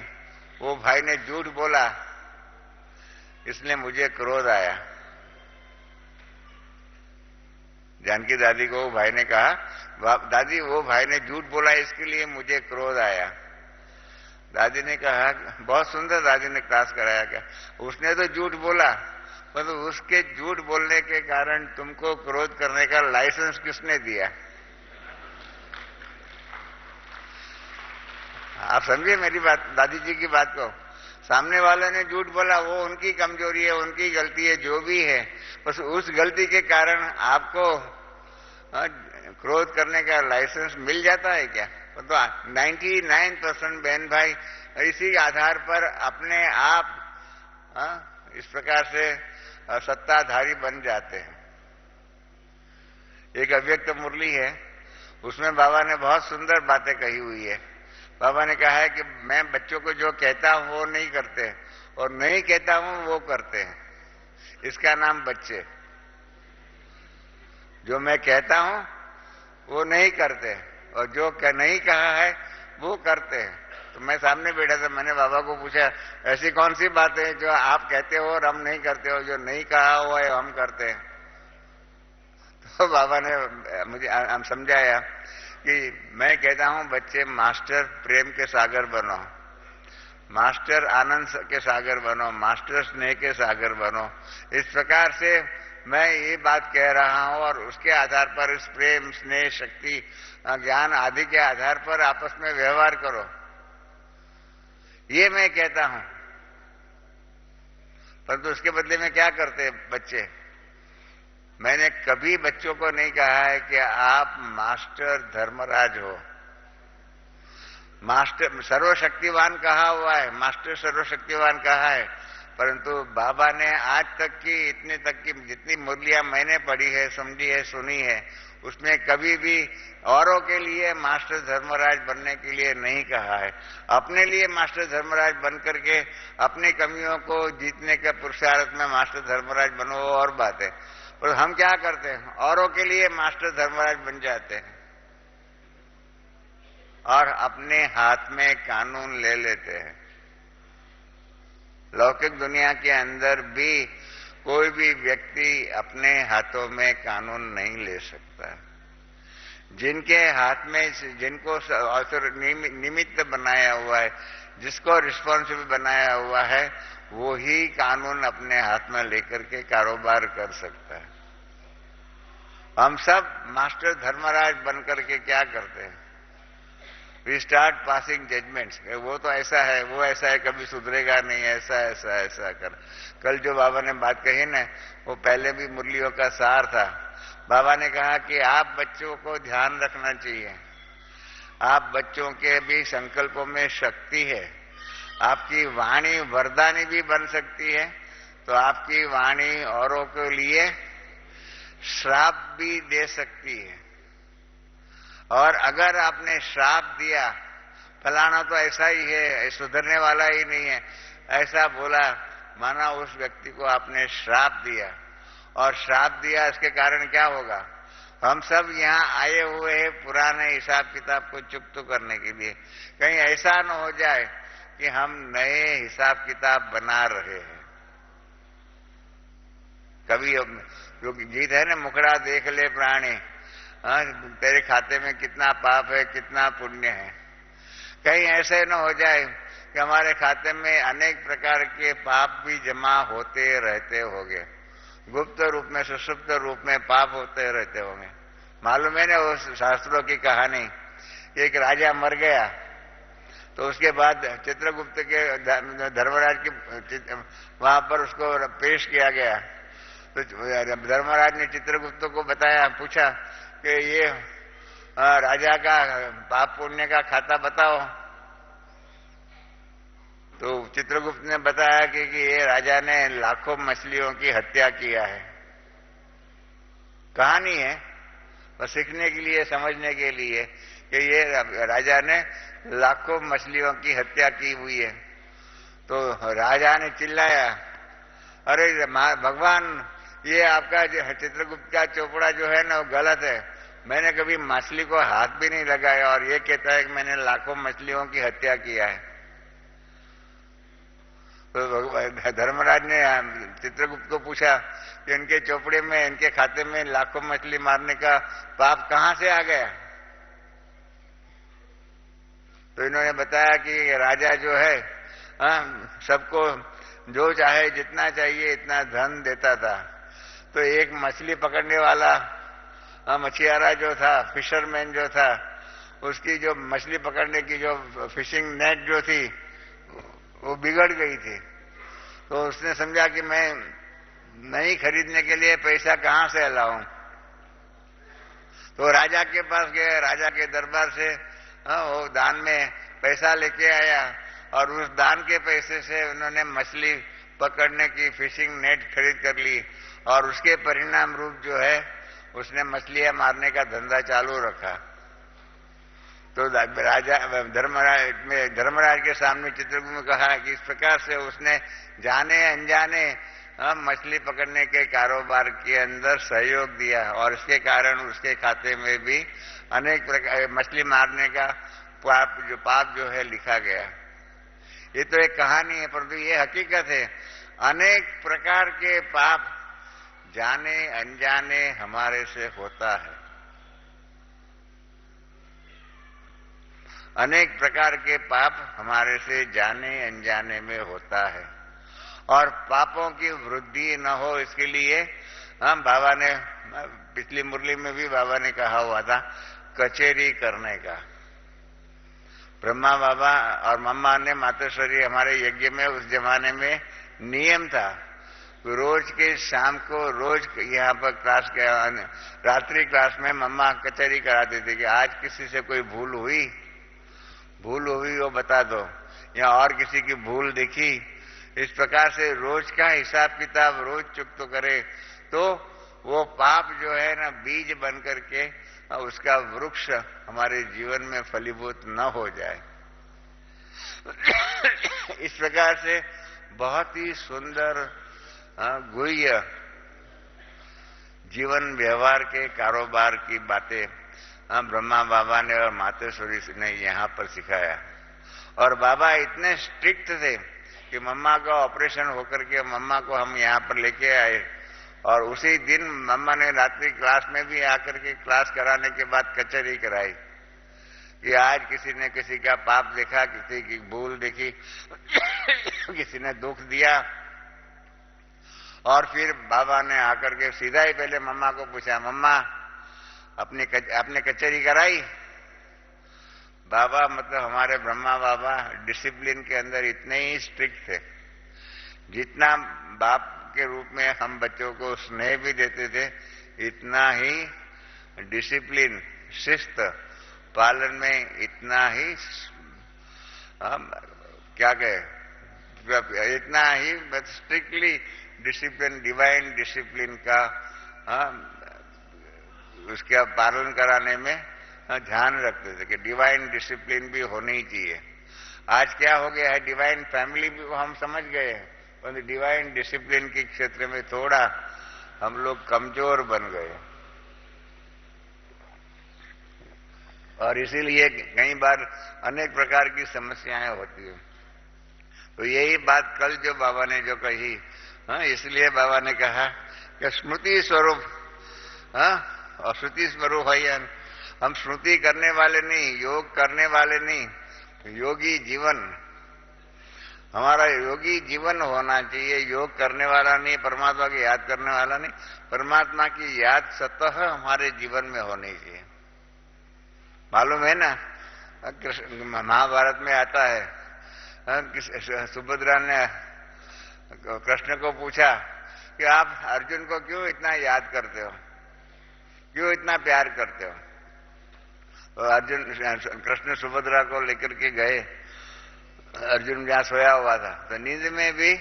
वो भाई ने झूठ बोला, इसलिए मुझे क्रोध आया। जानकी दादी को वो भाई ने कहा, दादी वो भाई ने झूठ बोला, इसके लिए मुझे क्रोध आया। दादी ने कहा, बहुत सुंदर दादी ने क्लास कराया, क्या उसने तो झूठ बोला, परंतु उसके झूठ बोलने के कारण तुमको क्रोध करने का लाइसेंस किसने दिया? आप समझिए मेरी बात, दादी जी की बात को। सामने वाले ने झूठ बोला, वो उनकी कमजोरी है, उनकी गलती है, जो भी है, बस उस गलती के कारण आपको क्रोध करने का लाइसेंस मिल जाता है क्या? तो 99% बहन भाई इसी आधार पर अपने आप इस प्रकार से सत्ताधारी बन जाते हैं। एक अव्यक्त मुरली है, उसमें बाबा ने बहुत सुंदर बातें कही हुई है। बाबा ने कहा है कि मैं बच्चों को जो कहता हूं वो नहीं करते, और नहीं कहता हूं वो करते हैं। इसका नाम बच्चे। जो मैं कहता हूं वो नहीं करते, और जो नहीं कहा है वो करते हैं। तो मैं सामने बैठा था, मैंने बाबा को पूछा, ऐसी कौन सी बात है जो आप कहते हो और हम नहीं करते हो, जो नहीं कहा हुआ है हम करते हैं? तो बाबा ने मुझे हम समझाया कि मैं कहता हूं बच्चे मास्टर प्रेम के सागर बनो, मास्टर आनंद के सागर बनो, मास्टर स्नेह के सागर बनो। इस प्रकार से मैं ये बात कह रहा हूं, और उसके आधार पर इस प्रेम स्नेह शक्ति ज्ञान आदि के आधार पर आपस में व्यवहार करो, ये मैं कहता हूं। परंतु उसके बदले में क्या करते बच्चे? मैंने कभी बच्चों को नहीं कहा है कि आप मास्टर धर्मराज हो। मास्टर सर्वशक्तिवान कहा हुआ है, मास्टर सर्वशक्तिवान कहा है, परंतु बाबा ने आज तक की इतने तक की जितनी मुरलियां मैंने पढ़ी है, समझी है, सुनी है, उसमें कभी भी औरों के लिए मास्टर धर्मराज बनने के लिए नहीं कहा है। अपने लिए मास्टर धर्मराज बन करके अपनी कमियों को जीतने का पुरुषार्थ में मास्टर धर्मराज बनो, और बात है। और हम क्या करते हैं? औरों के लिए मास्टर धर्मराज बन जाते हैं और अपने हाथ में कानून ले लेते हैं। लौकिक दुनिया के अंदर भी कोई भी व्यक्ति अपने हाथों में कानून नहीं ले सकता। जिनके हाथ में, जिनको निमित्त बनाया हुआ है, जिसको रिस्पॉन्सिबल बनाया हुआ है, वो ही कानून अपने हाथ में लेकर के कारोबार कर सकता है। हम सब मास्टर धर्मराज बन करके क्या करते हैं? We start passing judgments. वो तो ऐसा है, वो ऐसा है, कभी सुधरेगा नहीं, ऐसा ऐसा ऐसा कर। कल जो बाबा ने बात कही ना, वो पहले भी मुरलियों का सार था। बाबा ने कहा कि आप बच्चों को ध्यान रखना चाहिए, आप बच्चों के भी संकल्पों में शक्ति है। आपकी वाणी वरदानी भी बन सकती है, तो आपकी वाणी औरों के लिए श्राप भी दे सकती है। और अगर आपने श्राप दिया, फलाना तो ऐसा ही है, सुधरने वाला ही नहीं है, ऐसा बोला, माना उस व्यक्ति को आपने श्राप दिया। और श्राप दिया, इसके कारण क्या होगा? हम सब यहाँ आए हुए हैं पुराने हिसाब किताब को चुकता करने के लिए। कहीं ऐसा न हो जाए कि हम नए हिसाब किताब बना रहे हैं। कभी जो गीत है ना, मुखड़ा देख ले प्राणी, तेरे खाते में कितना पाप है, कितना पुण्य है। कहीं ऐसे न हो जाए कि हमारे खाते में अनेक प्रकार के पाप भी जमा होते रहते होंगे, गुप्त रूप में, सुषुप्त रूप में पाप होते रहते होंगे। मालूम है ना वो शास्त्रों की कहानी, एक राजा मर गया, तो उसके बाद चित्रगुप्त के धर्मराज के वहां पर उसको पेश किया गया। तो धर्मराज ने चित्रगुप्त को बताया, पूछा कि ये राजा का पाप पुण्य का खाता बताओ। तो चित्रगुप्त ने बताया कि ये राजा ने लाखों मछलियों की हत्या किया है। कहानी है, बस सीखने के लिए, समझने के लिए कि ये राजा ने लाखों मछलियों की हत्या की हुई है। तो राजा ने चिल्लाया, अरे भगवान, ये आपका चित्रगुप्त का चोपड़ा जो है ना वो गलत है। मैंने कभी मछली को हाथ भी नहीं लगाया और ये कहता है कि मैंने लाखों मछलियों की हत्या किया है। तो धर्मराज ने चित्रगुप्त को पूछा कि इनके चोपड़े में, इनके खाते में लाखों मछली मारने का पाप कहां से आ गया? तो इन्होंने बताया कि राजा जो है सबको जो चाहे जितना चाहिए इतना धन देता था। तो एक मछली पकड़ने वाला मछियारा जो था, फिशरमैन जो था, उसकी जो मछली पकड़ने की जो फिशिंग नेट जो थी वो बिगड़ गई थी। तो उसने समझा कि मैं नई खरीदने के लिए पैसा कहां से लाऊं। तो राजा के पास गए, राजा के दरबार से वो दान में पैसा लेके आया और उस दान के पैसे से उन्होंने मछली पकड़ने की फिशिंग नेट खरीद कर ली और उसके परिणाम रूप जो है उसने मछलियां मारने का धंधा चालू रखा। तो राजा धर्मराज के सामने चित्रगुप्त ने कहा कि इस प्रकार से उसने जाने अनजाने मछली पकड़ने के कारोबार के अंदर सहयोग दिया और इसके कारण उसके खाते में भी अनेक प्रकार मछली मारने का पाप जो है लिखा गया। ये तो एक कहानी है, परंतु ये हकीकत है। अनेक प्रकार के पाप जाने अनजाने हमारे से होता है। अनेक प्रकार के पाप हमारे से जाने अनजाने में होता है और पापों की वृद्धि न हो इसके लिए हम बाबा ने पिछली मुरली में भी बाबा ने कहा हुआ था कचेरी करने का। ब्रह्मा बाबा और मम्मा ने मातेश्वरी हमारे यज्ञ में उस जमाने में नियम था, रोज के शाम को रोज यहाँ पर क्लास के रात्रि क्लास में मम्मा कचेरी कराती थी कि आज किसी से कोई भूल हुई वो बता दो, या और किसी की भूल दिखी। इस प्रकार से रोज का हिसाब किताब रोज चुकतो करे तो वो पाप जो है ना बीज बन करके उसका वृक्ष हमारे जीवन में फलीभूत न हो जाए। इस प्रकार से बहुत ही सुंदर गुह्य जीवन व्यवहार के कारोबार की बातें ब्रह्मा बाबा ने और मातेश्वरी ने यहाँ पर सिखाया। और बाबा इतने स्ट्रिक्ट थे कि मम्मा का ऑपरेशन होकर के मम्मा को हम यहाँ पर लेके आए और उसी दिन मम्मा ने रात्रि क्लास में भी आकर के क्लास कराने के बाद कचहरी कराई कि आज किसी ने किसी का पाप देखा, किसी की भूल देखी, किसी ने दुख दिया। और फिर बाबा ने आकर के सीधा ही पहले मम्मा को पूछा, मम्मा अपने कचहरी कराई? बाबा मतलब हमारे ब्रह्मा बाबा डिसिप्लिन के अंदर इतने ही स्ट्रिक्ट थे। जितना बाप के रूप में हम बच्चों को स्नेह भी देते थे, इतना ही डिसिप्लिन शिस्त पालन में इतना ही क्या कहे इतना ही स्ट्रिक्टली डिसिप्लिन डिवाइन डिसिप्लिन का उसका पालन कराने में ध्यान रखते थे कि डिवाइन डिसिप्लिन भी होनी ही चाहिए। आज क्या हो गया है, डिवाइन फैमिली भी हम समझ गए हैं, परंतु डिवाइन डिसिप्लिन के क्षेत्र में थोड़ा हम लोग कमजोर बन गए और इसीलिए कई बार अनेक प्रकार की समस्याएं होती है। तो यही बात कल जो बाबा ने जो कही, इसलिए बाबा ने कहा कि स्मृति स्वरूप और श्रुति स्वरूप है। हम स्मृति करने वाले नहीं, योग करने वाले नहीं, योगी जीवन हमारा योगी जीवन होना चाहिए। योग करने वाला नहीं, परमात्मा की याद करने वाला नहीं, परमात्मा की याद सतह हमारे जीवन में होनी चाहिए। मालूम है ना, महाभारत में आता है सुभद्रा ने कृष्ण को पूछा कि आप अर्जुन को क्यों इतना याद करते हो, क्यों इतना प्यार करते हो? तो अर्जुन कृष्ण सुभद्रा को लेकर के गए। अर्जुन जहाँ सोया हुआ था तो नींद में भी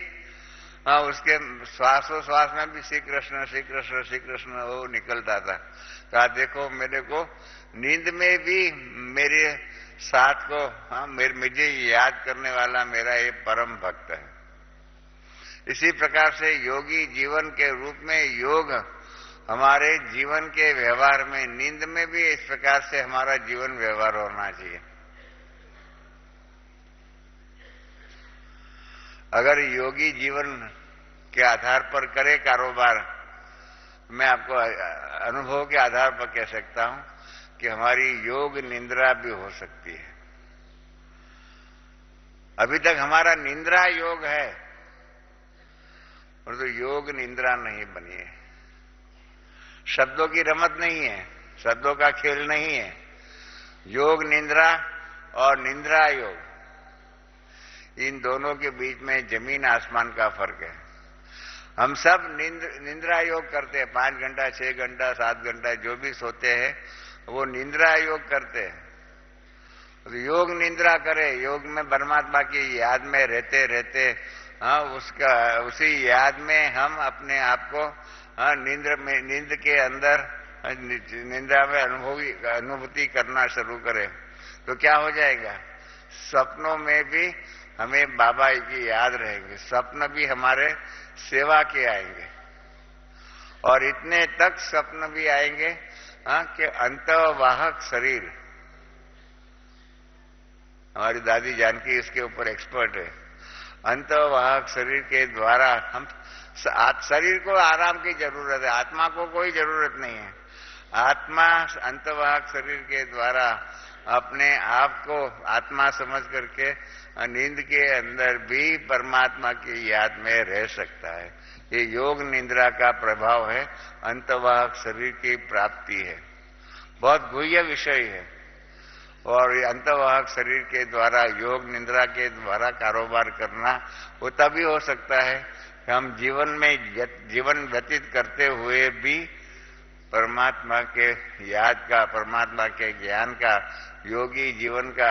उसके श्वासोश्वास में भी श्री कृष्ण श्री कृष्ण श्री कृष्ण वो निकलता था। कहा देखो मेरे को नींद में भी मेरे साथ को मुझे याद करने वाला मेरा ये परम भक्त है। इसी प्रकार से योगी जीवन के रूप में योग हमारे जीवन के व्यवहार में, नींद में भी इस प्रकार से हमारा जीवन व्यवहार होना चाहिए। अगर योगी जीवन के आधार पर करे कारोबार, मैं आपको अनुभव के आधार पर कह सकता हूं कि हमारी योग निंद्रा भी हो सकती है। अभी तक हमारा निंद्रा योग है, और तो योग निंद्रा नहीं बनिए। शब्दों की रमत नहीं है, शब्दों का खेल नहीं है। योग निंद्रा और निंद्रा योग, इन दोनों के बीच में जमीन आसमान का फर्क है। हम सब निंद्रा योग करते हैं, 5 घंटा 6 घंटा 7 घंटा जो भी सोते हैं वो निंद्रा योग करते हैं। तो योग निंद्रा करे, योग में परमात्मा की याद में रहते रहते उसी याद में हम अपने आप को नींद के अंदर निंद्रा में अनुभूति करना शुरू करें तो क्या हो जाएगा, सपनों में भी हमें बाबा की याद रहेंगे, स्वप्न भी हमारे सेवा के आएंगे। और इतने तक स्वप्न भी आएंगे कि अंतवाहक शरीर, हमारी दादी जानकी इसके ऊपर एक्सपर्ट है, अंतवाहक शरीर के द्वारा हम शरीर को आराम की जरूरत है, आत्मा को कोई जरूरत नहीं है। आत्मा अंतवाहक शरीर के द्वारा अपने आप को आत्मा समझ करके नींद के अंदर भी परमात्मा की याद में रह सकता है। ये योग निंद्रा का प्रभाव है, अंतवाहक शरीर की प्राप्ति है, बहुत गुह्य विषय है। और ये अंतवाहक शरीर के द्वारा योग निंद्रा के द्वारा कारोबार करना वो तभी हो सकता है कि हम जीवन व्यतीत करते हुए भी परमात्मा के याद का, परमात्मा के ज्ञान का, योगी जीवन का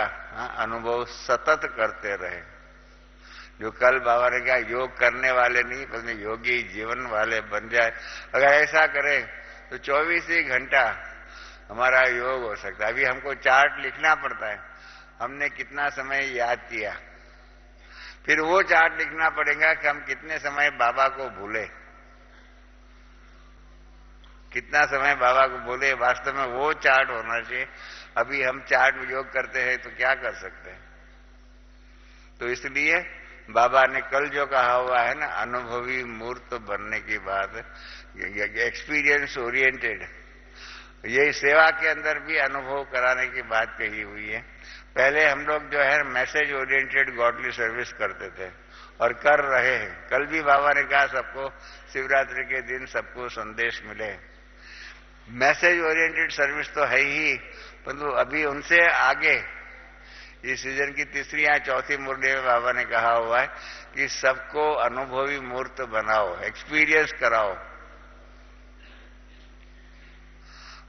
अनुभव सतत करते रहे। जो कल बाबा ने कहा योग करने वाले नहीं बल्कि योगी जीवन वाले बन जाए, अगर ऐसा करें तो 24 ही घंटा हमारा योग हो सकता है। अभी हमको चार्ट लिखना पड़ता है, हमने कितना समय याद किया, फिर वो चार्ट लिखना पड़ेगा कि हम कितने समय बाबा को भूले, कितना समय बाबा को भूले। वास्तव में वो चार्ट होना चाहिए। अभी हम चार्ट योग करते हैं तो क्या कर सकते हैं। तो इसलिए बाबा ने कल जो कहा हुआ है ना, अनुभवी मूर्त बनने की बात, एक्सपीरियंस ओरिएंटेड, यही सेवा के अंदर भी अनुभव कराने की बात कही हुई है। पहले हम लोग जो है मैसेज ओरिएंटेड गॉडली सर्विस करते थे और कर रहे हैं। कल भी बाबा ने कहा सबको शिवरात्रि के दिन सबको संदेश मिले। मैसेज ओरिएंटेड सर्विस तो है ही, परंतु अभी उनसे आगे इस सीजन की तीसरी या चौथी मुरली में बाबा ने कहा हुआ है कि सबको अनुभवी मूर्त बनाओ, एक्सपीरियंस कराओ।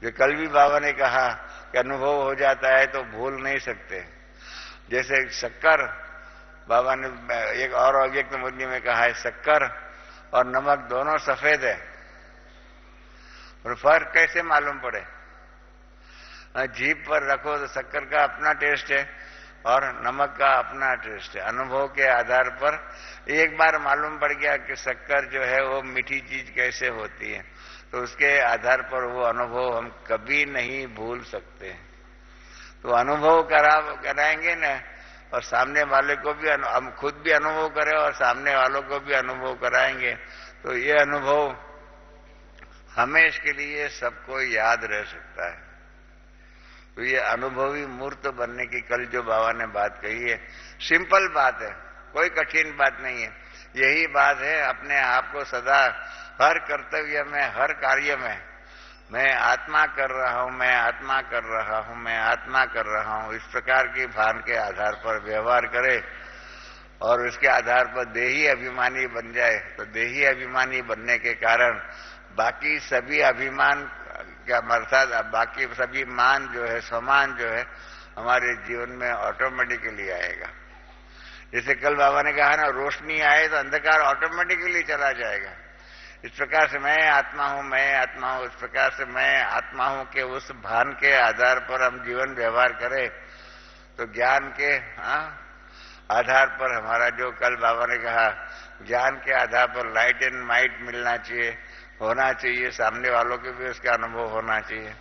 जो कल भी बाबा ने कहा कि अनुभव हो जाता है तो भूल नहीं सकते। जैसे शक्कर, बाबा ने एक और अव्यक्त मुरली में कहा है शक्कर और नमक दोनों सफेद है, और फर्क कैसे मालूम पड़े। जीभ पर रखो तो शक्कर का अपना टेस्ट है और नमक का अपना टेस्ट है। अनुभव के आधार पर एक बार मालूम पड़ गया कि शक्कर जो है वो मीठी चीज कैसे होती है, तो उसके आधार पर वो अनुभव हम कभी नहीं भूल सकते। तो अनुभव कराएंगे ना, और सामने वाले को भी हम खुद भी अनुभव करें और सामने वालों को भी अनुभव कराएंगे, तो ये अनुभव हमेशा के लिए सबको याद रह सकता है। तो ये अनुभवी मूर्त बनने की कल जो बाबा ने बात कही है, सिंपल बात है, कोई कठिन बात नहीं है। यही बात है अपने आप को सदा हर कर्तव्य में, हर कार्य में मैं आत्मा कर रहा हूं, मैं आत्मा कर रहा हूं, मैं आत्मा कर रहा हूं, इस प्रकार की भान के आधार पर व्यवहार करे और उसके आधार पर देही अभिमानी बन जाए। तो देही अभिमानी बनने के कारण बाकी सभी अभिमान क्या अर्थात बाकी सभी मान जो है, समान जो है हमारे जीवन में ऑटोमेटिकली आएगा। जैसे कल बाबा ने कहा ना, रोशनी आए तो अंधकार ऑटोमेटिकली चला जाएगा। इस प्रकार से मैं आत्मा हूं, मैं आत्मा हूं, इस प्रकार से मैं आत्मा हूं के उस भान के आधार पर हम जीवन व्यवहार करें तो ज्ञान के आधार पर हमारा जो कल बाबा ने कहा, ज्ञान के आधार पर लाइट एंड माइट मिलना चाहिए, होना चाहिए, सामने वालों के भी उसका अनुभव होना चाहिए।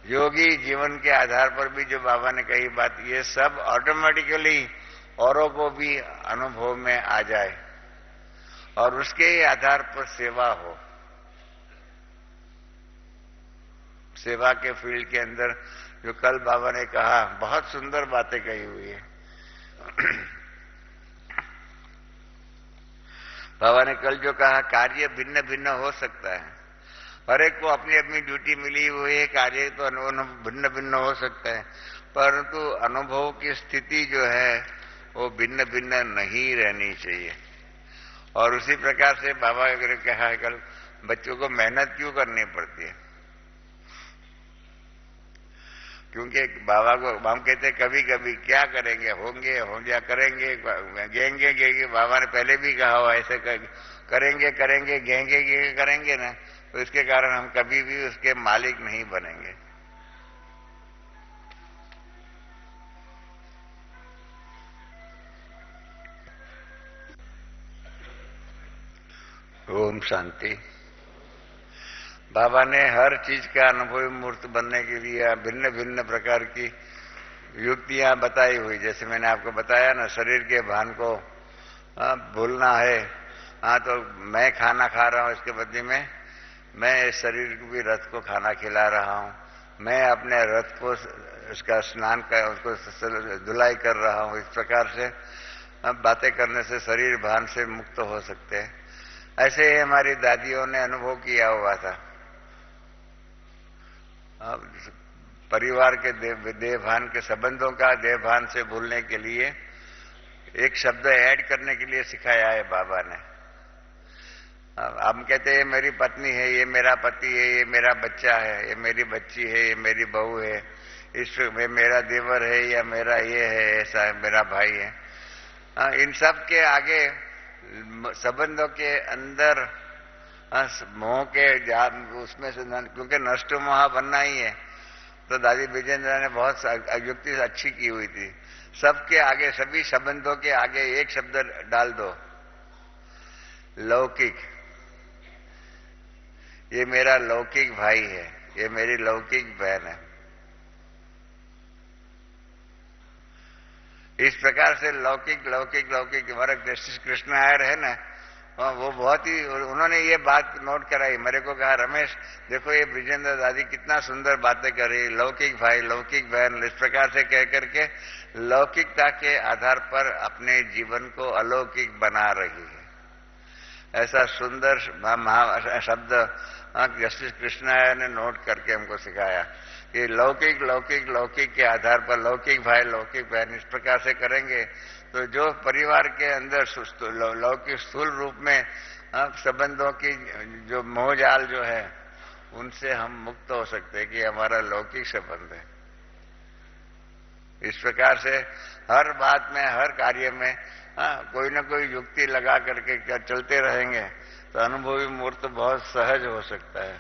योगी जीवन के आधार पर भी जो बाबा ने कही बात, ये सब ऑटोमेटिकली औरों को भी अनुभव में आ जाए और उसके आधार पर सेवा हो। सेवा के फील्ड के अंदर जो कल बाबा ने कहा, बहुत सुंदर बातें कही हुई है। बाबा ने कल जो कहा, कार्य भिन्न भिन्न हो सकता है, हर एक को अपनी अपनी ड्यूटी मिली हुई है, कार्य तो भिन्न भिन्न हो सकता है, परंतु अनुभव की स्थिति जो है वो भिन्न भिन्न नहीं रहनी चाहिए। और उसी प्रकार से बाबा ने कहा है कल, बच्चों को मेहनत क्यों करनी पड़ती है? क्योंकि बाबा को हम कहते हैं कभी कभी क्या करेंगे, होंगे होंगे करेंगे गेंगे। बाबा ने पहले भी कहा हुआ ऐसे करेंगे करेंगे गेंगे करेंगे ना, तो इसके कारण हम कभी भी उसके मालिक नहीं बनेंगे। ओम शांति। बाबा ने हर चीज का अनुभवी मूर्त बनने के लिए भिन्न भिन्न प्रकार की युक्तियां बताई हुई। जैसे मैंने आपको बताया ना, शरीर के भान को भूलना है, तो मैं खाना खा रहा हूं, इसके बदले में मैं इस शरीर को भी रथ को खाना खिला रहा हूं, मैं अपने रथ को उसका स्नान कर उसको धुलाई कर रहा हूं। इस प्रकार से बातें करने से शरीर भान से मुक्त हो सकते हैं। ऐसे ही हमारी दादियों ने अनुभव किया हुआ था। परिवार के देहभान के संबंधों का देहभान से भूलने के लिए एक शब्द ऐड करने के लिए सिखाया है बाबा ने। हम कहते हैं ये मेरी पत्नी है, ये मेरा पति है, ये मेरा बच्चा है, ये मेरी बच्ची है, ये मेरी बहू है, इसमें मेरा देवर है या मेरा ये है, ऐसा है, मेरा भाई है। इन सब के आगे संबंधों के अंदर मोह के उसमें से क्योंकि नष्ट मोह बनना ही है, तो दादी विजेंद्र ने बहुत युक्ति अच्छी की हुई थी। सबके आगे, सभी संबंधों के आगे एक शब्द डाल दो, लौकिक। ये मेरा लौकिक भाई है, ये मेरी लौकिक बहन है। इस प्रकार से लौकिक लौकिक लौकिक हमारा जस्टिस कृष्ण आयर है ना, वो बहुत ही, उन्होंने ये बात नोट कराई। मेरे को कहा, रमेश देखो ये विजेंद्र दादी कितना सुंदर बातें कर रही, लौकिक भाई लौकिक बहन, इस प्रकार से कह करके लौकिकता के आधार पर अपने जीवन को अलौकिक बना रही है। ऐसा सुंदर शब्द जस्टिस कृष्ण आयर ने नोट करके हमको सिखाया कि लौकिक लौकिक लौकिक के आधार पर लौकिक भाई लौकिक बहन, इस प्रकार से करेंगे तो जो परिवार के अंदर लौकिक स्थूल रूप में संबंधों की जो मोहजाल जो है, उनसे हम मुक्त हो सकते हैं कि हमारा लौकिक संबंध है। इस प्रकार से हर बात में, हर कार्य में कोई ना कोई युक्ति लगा करके चलते रहेंगे तो अनुभवी मूर्त बहुत सहज हो सकता है।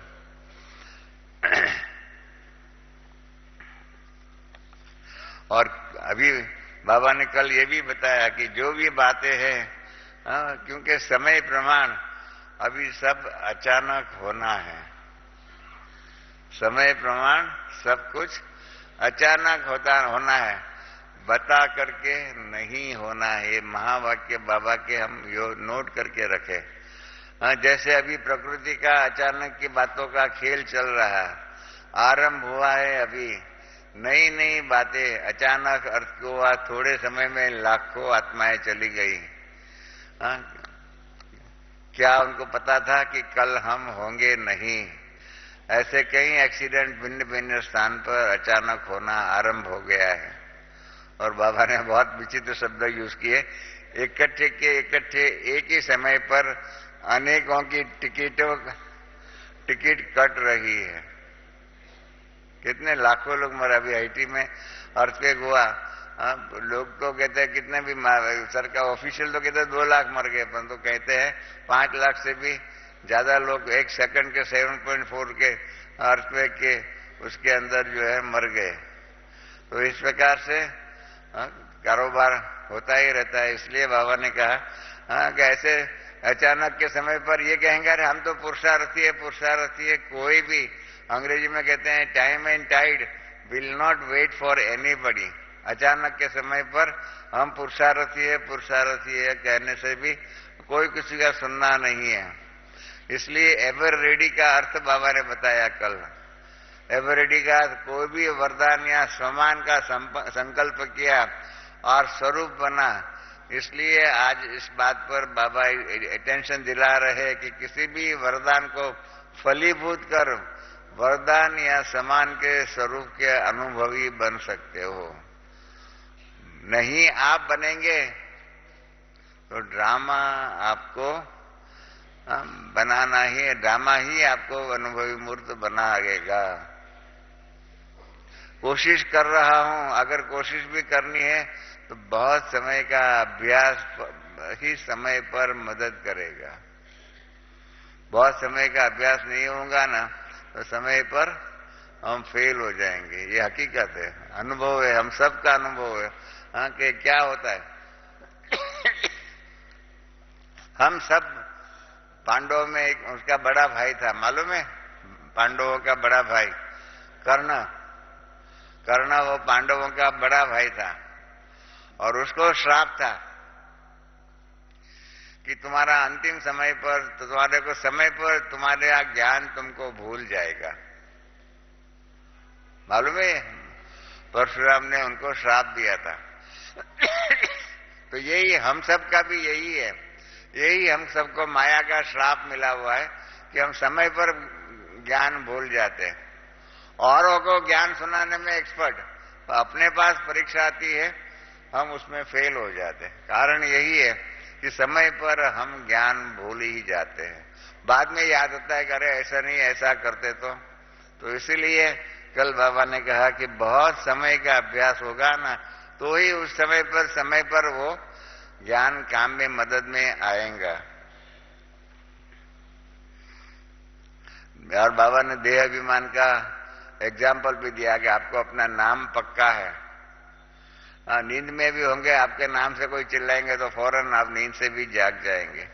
और अभी बाबा ने कल ये भी बताया कि जो भी बातें हैं, क्योंकि समय प्रमाण अभी सब अचानक होना है, समय प्रमाण सब कुछ अचानक होना है, बता करके नहीं होना है। ये महावाक्य बाबा के हम यो नोट करके रखे। जैसे अभी प्रकृति का अचानक की बातों का खेल चल रहा है, आरंभ हुआ है, अभी नई नई बातें अचानक अर्थ को हुआ, थोड़े समय में लाखों आत्माएं चली गई। क्या उनको पता था कि कल हम होंगे नहीं? ऐसे कई एक्सीडेंट भिन्न भिन्न स्थान पर अचानक होना आरंभ हो गया है। और बाबा ने बहुत विचित्र शब्द यूज किए, इकट्ठे के इकट्ठे एक ही समय पर अनेकों की टिकट कट रही है। कितने लाखों लोग मरे। अभी हाइटी में अर्थक्वेक हुआ, लोग तो कहते हैं कितने भी, सरकार ऑफिशियल तो कहते हैं 2 लाख मर गए, परंतु तो कहते हैं 5 लाख से भी ज्यादा लोग एक सेकंड के 7.4 के अर्थक्वेक के उसके अंदर जो है मर गए। तो इस प्रकार से कारोबार होता ही रहता है। इसलिए बाबा ने कहा कि ऐसे अचानक के समय पर ये कहेंगे अरे हम तो पुरुषार्थी है, कोई भी, अंग्रेजी में कहते हैं time and tide will not wait for anybody. अचानक के समय पर हम पुरुषार्थी है कहने से भी कोई किसी का सुनना नहीं है। इसलिए एवर रेडी का अर्थ बाबा ने बताया कल। एवर रेडी का कोई भी वरदान या सम्मान का संकल्प किया और स्वरूप बना इसलिए आज इस बात पर बाबा अटेंशन दिला रहे हैं कि किसी भी वरदान को फलीभूत कर वरदान या समान के स्वरूप के अनुभवी बन सकते हो। नहीं आप बनेंगे तो ड्रामा आपको बनाना ही, ड्रामा ही आपको अनुभवी मूर्त बनाएगा। कोशिश कर रहा हूं, अगर कोशिश भी करनी है तो बहुत समय का अभ्यास ही समय पर मदद करेगा। बहुत समय का अभ्यास नहीं होगा ना तो समय पर हम फेल हो जाएंगे। ये हकीकत है, अनुभव है, हम सब का अनुभव है। हाँ, कि क्या होता है हम सब पांडवों में एक उसका बड़ा भाई था, मालूम है? पांडवों का बड़ा भाई कर्ण वो पांडवों का बड़ा भाई था और उसको श्राप था कि तुम्हारा अंतिम समय पर तुम्हारे को समय पर तुम्हारा ज्ञान तुमको भूल जाएगा। मालूम है? परशुराम ने उनको श्राप दिया था। तो यही हम सब का भी यही है, यही हम सबको माया का श्राप मिला हुआ है कि हम समय पर ज्ञान भूल जाते हैं। औरों को ज्ञान सुनाने में एक्सपर्ट, अपने पास परीक्षा आती है हम उसमें फेल हो जाते हैं। कारण यही है कि समय पर हम ज्ञान भूल ही जाते हैं। बाद में याद आता है कि अरे ऐसा नहीं, ऐसा करते तो इसीलिए कल बाबा ने कहा कि बहुत समय का अभ्यास होगा ना तो ही उस समय पर वो ज्ञान काम में मदद में आएगा। और बाबा ने देह अभिमान का एग्जाम्पल भी दिया कि आपको अपना नाम पक्का है। नींद में भी होंगे, आपके नाम से कोई चिल्लाएंगे तो फौरन आप नींद से भी जाग जाएंगे।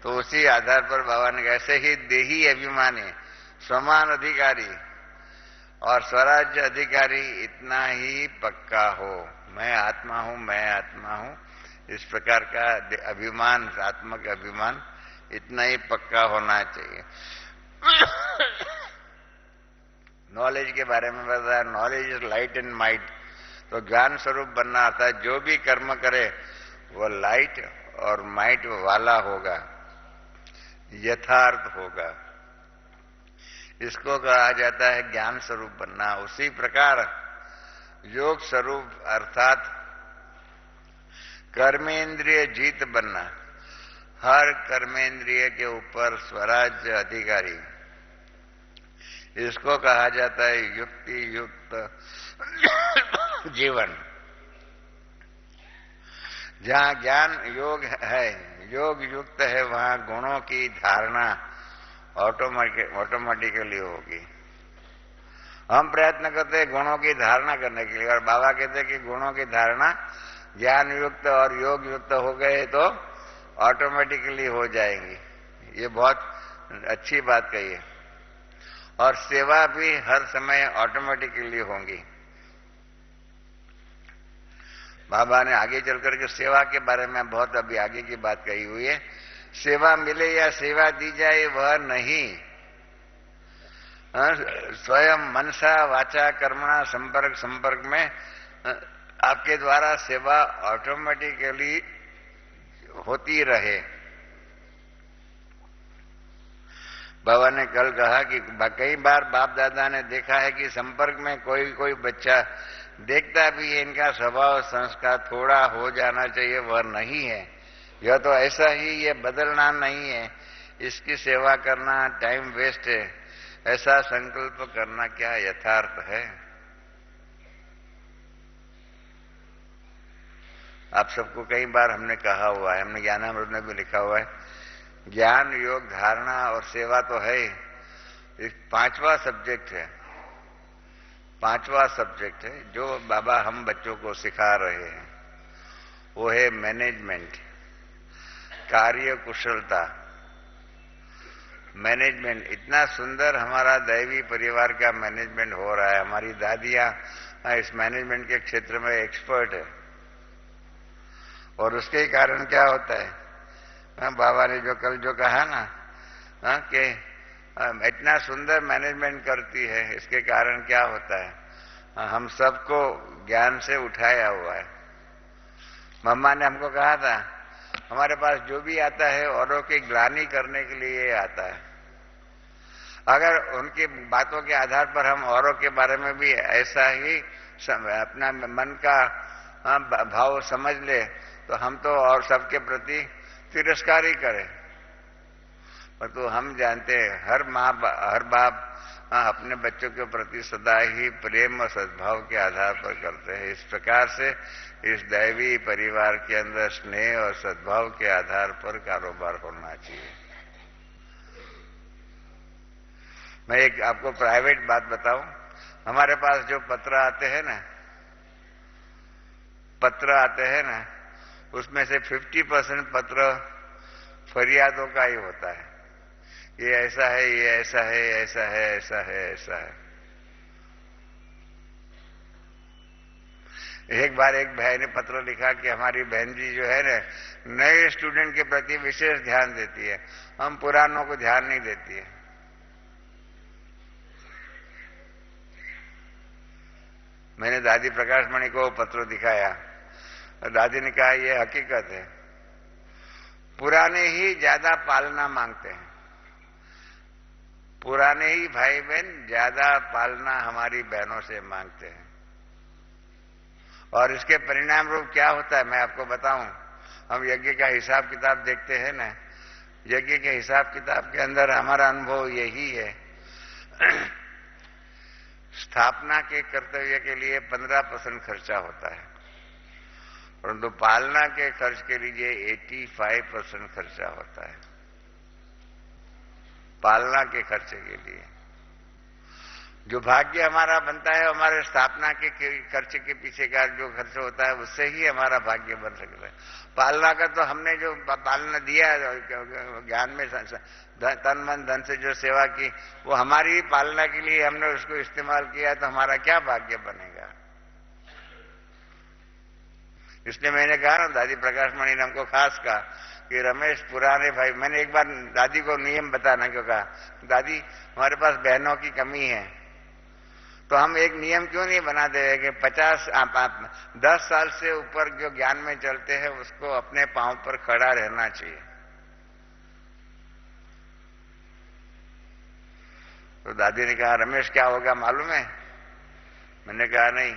तो उसी आधार पर बाबा ने ऐसे ही देही अभिमानी, समान अधिकारी और स्वराज्य अधिकारी इतना ही पक्का हो। मैं आत्मा हूं, मैं आत्मा हूं, इस प्रकार का अभिमान, आत्मक अभिमान इतना ही पक्का होना चाहिए। नॉलेज के बारे में बताया, knowledge is light and might. तो ज्ञान स्वरूप बनना आता है, जो भी कर्म करे वो लाइट और माइट वाला होगा, यथार्थ होगा। इसको कहा जाता है ज्ञान स्वरूप बनना। उसी प्रकार योग स्वरूप अर्थात कर्मेंद्रिय जीत बनना, हर कर्मेंद्रिय के ऊपर स्वराज्य अधिकारी, इसको कहा जाता है युक्ति युक्त जीवन। जहां ज्ञान योग है, योग युक्त है, वहां गुणों की धारणा ऑटोमेटिकली होगी। हम प्रयत्न करते हैं गुणों की धारणा करने के लिए और बाबा कहते हैं कि गुणों की धारणा ज्ञान युक्त और योग युक्त हो गए तो ऑटोमेटिकली हो जाएंगी। ये बहुत अच्छी बात कही है। और सेवा भी हर समय ऑटोमेटिकली होंगी। बाबा ने आगे चलकर के सेवा के बारे में बहुत अभी आगे की बात कही हुई है। सेवा मिले या सेवा दी जाए वह नहीं, स्वयं मनसा वाचा कर्मणा संपर्क में आपके द्वारा सेवा ऑटोमेटिकली होती रहे। बाबा ने कल कहा कि कई बार बाप दादा ने देखा है कि संपर्क में कोई बच्चा देखता भी है, इनका स्वभाव संस्कार थोड़ा हो जाना चाहिए, वह नहीं है। यह तो ऐसा ही, ये बदलना नहीं है, इसकी सेवा करना टाइम वेस्ट है, ऐसा संकल्प करना क्या यथार्थ है? आप सबको कई बार हमने कहा हुआ है, हमने ज्ञानामृत में भी लिखा हुआ है, ज्ञान योग धारणा और सेवा तो है, एक पांचवा सब्जेक्ट है, पांचवा सब्जेक्ट है जो बाबा हम बच्चों को सिखा रहे हैं, वो है मैनेजमेंट, कार्य कुशलता। मैनेजमेंट इतना सुंदर हमारा दैवी परिवार का मैनेजमेंट हो रहा है। हमारी दादियां इस मैनेजमेंट के क्षेत्र में एक्सपर्ट है और उसके कारण क्या होता है, बाबा ने जो कल जो कहा ना कि इतना सुंदर मैनेजमेंट करती है, इसके कारण क्या होता है, हम सबको ज्ञान से उठाया हुआ है। मम्मा ने हमको कहा था, हमारे पास जो भी आता है औरों की ग्लानि करने के लिए आता है। अगर उनकी बातों के आधार पर हम औरों के बारे में भी ऐसा ही अपना मन का भाव समझ ले, तो हम तो और सबके प्रति तिरस्कार ही करें। परंतु हम जानते हैं हर बाप अपने बच्चों के प्रति सदा ही प्रेम और सद्भाव के आधार पर करते हैं। इस प्रकार से इस दैवी परिवार के अंदर स्नेह और सद्भाव के आधार पर कारोबार होना चाहिए। मैं एक आपको प्राइवेट बात बताऊं, हमारे पास जो पत्र आते हैं ना, उसमें से 50% पत्र फरियादों का ही होता है। ये ऐसा है, ये ऐसा है, ऐसा है, ऐसा है, ऐसा है। एक बार एक भाई ने पत्र लिखा कि हमारी बहन जी जो है ना, नए स्टूडेंट के प्रति विशेष ध्यान देती है, हम पुरानों को ध्यान नहीं देती है। मैंने दादी प्रकाशमणि को पत्र दिखाया और दादी ने कहा, यह हकीकत है, पुराने ही ज्यादा पालना मांगते हैं। पुराने ही भाई बहन ज्यादा पालना हमारी बहनों से मांगते हैं। और इसके परिणाम रूप क्या होता है मैं आपको बताऊं। हम यज्ञ का हिसाब किताब देखते हैं ना, यज्ञ के हिसाब किताब के अंदर हमारा अनुभव यही है, स्थापना के कर्तव्य के लिए 15% खर्चा होता है, परंतु पालना के खर्च के लिए 85% खर्चा होता है। पालना के खर्चे के लिए जो भाग्य हमारा बनता है, हमारे स्थापना के खर्चे के पीछे का जो खर्च होता है, उससे ही हमारा भाग्य बन सकता है। पालना का तो हमने जो पालना दिया, ज्ञान में तन मन धन से जो सेवा की, वो हमारी पालना के लिए हमने उसको इस्तेमाल किया, तो हमारा क्या भाग्य बनेगा। इसलिए मैंने कहा ना, दादी प्रकाशमणि ने हमको खास कहा कि रमेश, पुराने भाई, मैंने एक बार दादी को नियम बताना क्यों कहा, दादी हमारे पास बहनों की कमी है, तो हम एक नियम क्यों नहीं बना दे कि 10 साल से ऊपर जो ज्ञान में चलते हैं उसको अपने पांव पर खड़ा रहना चाहिए। तो दादी ने कहा, रमेश क्या होगा मालूम है। मैंने कहा नहीं।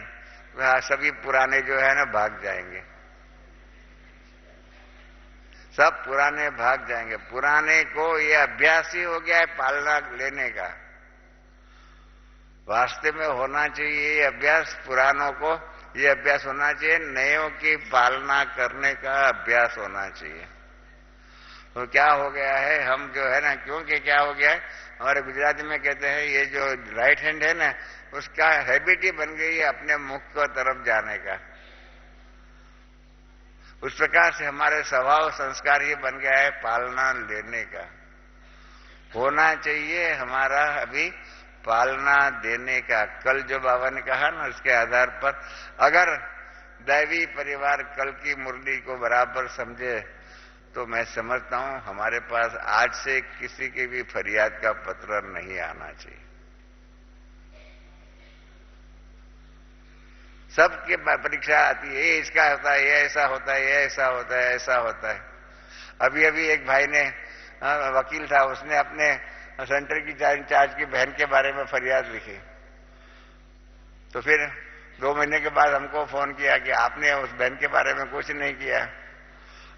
वह सभी पुराने जो है ना भाग जाएंगे, सब पुराने भाग जाएंगे। पुराने को ये अभ्यास ही हो गया है पालना लेने का। वास्तव में होना चाहिए ये अभ्यास, पुरानों को ये अभ्यास होना चाहिए, नयों की पालना करने का अभ्यास होना चाहिए। तो क्या हो गया है, हम जो है ना, क्योंकि क्या हो गया है, हमारे गुजराती में कहते हैं ये जो राइट हैंड है ना, उसका हैबिट ही बन गई है अपने मुख की तरफ जाने का। उस प्रकार से हमारे स्वभाव संस्कार ये बन गया है पालना लेने का। होना चाहिए हमारा अभी पालना देने का। कल जो बाबा ने कहा ना, उसके आधार पर अगर दैवी परिवार कल की मुरली को बराबर समझे, तो मैं समझता हूं हमारे पास आज से किसी की भी फरियाद का पत्र नहीं आना चाहिए। सबके परीक्षा आती है, ये इसका होता है, ये ऐसा होता है, ये ऐसा होता है, ऐसा होता है। अभी अभी एक भाई ने, वकील था, उसने अपने सेंटर की इंचार्ज की बहन के बारे में फरियाद लिखी। तो फिर 2 महीने के बाद हमको फोन किया कि आपने उस बहन के बारे में कुछ नहीं किया।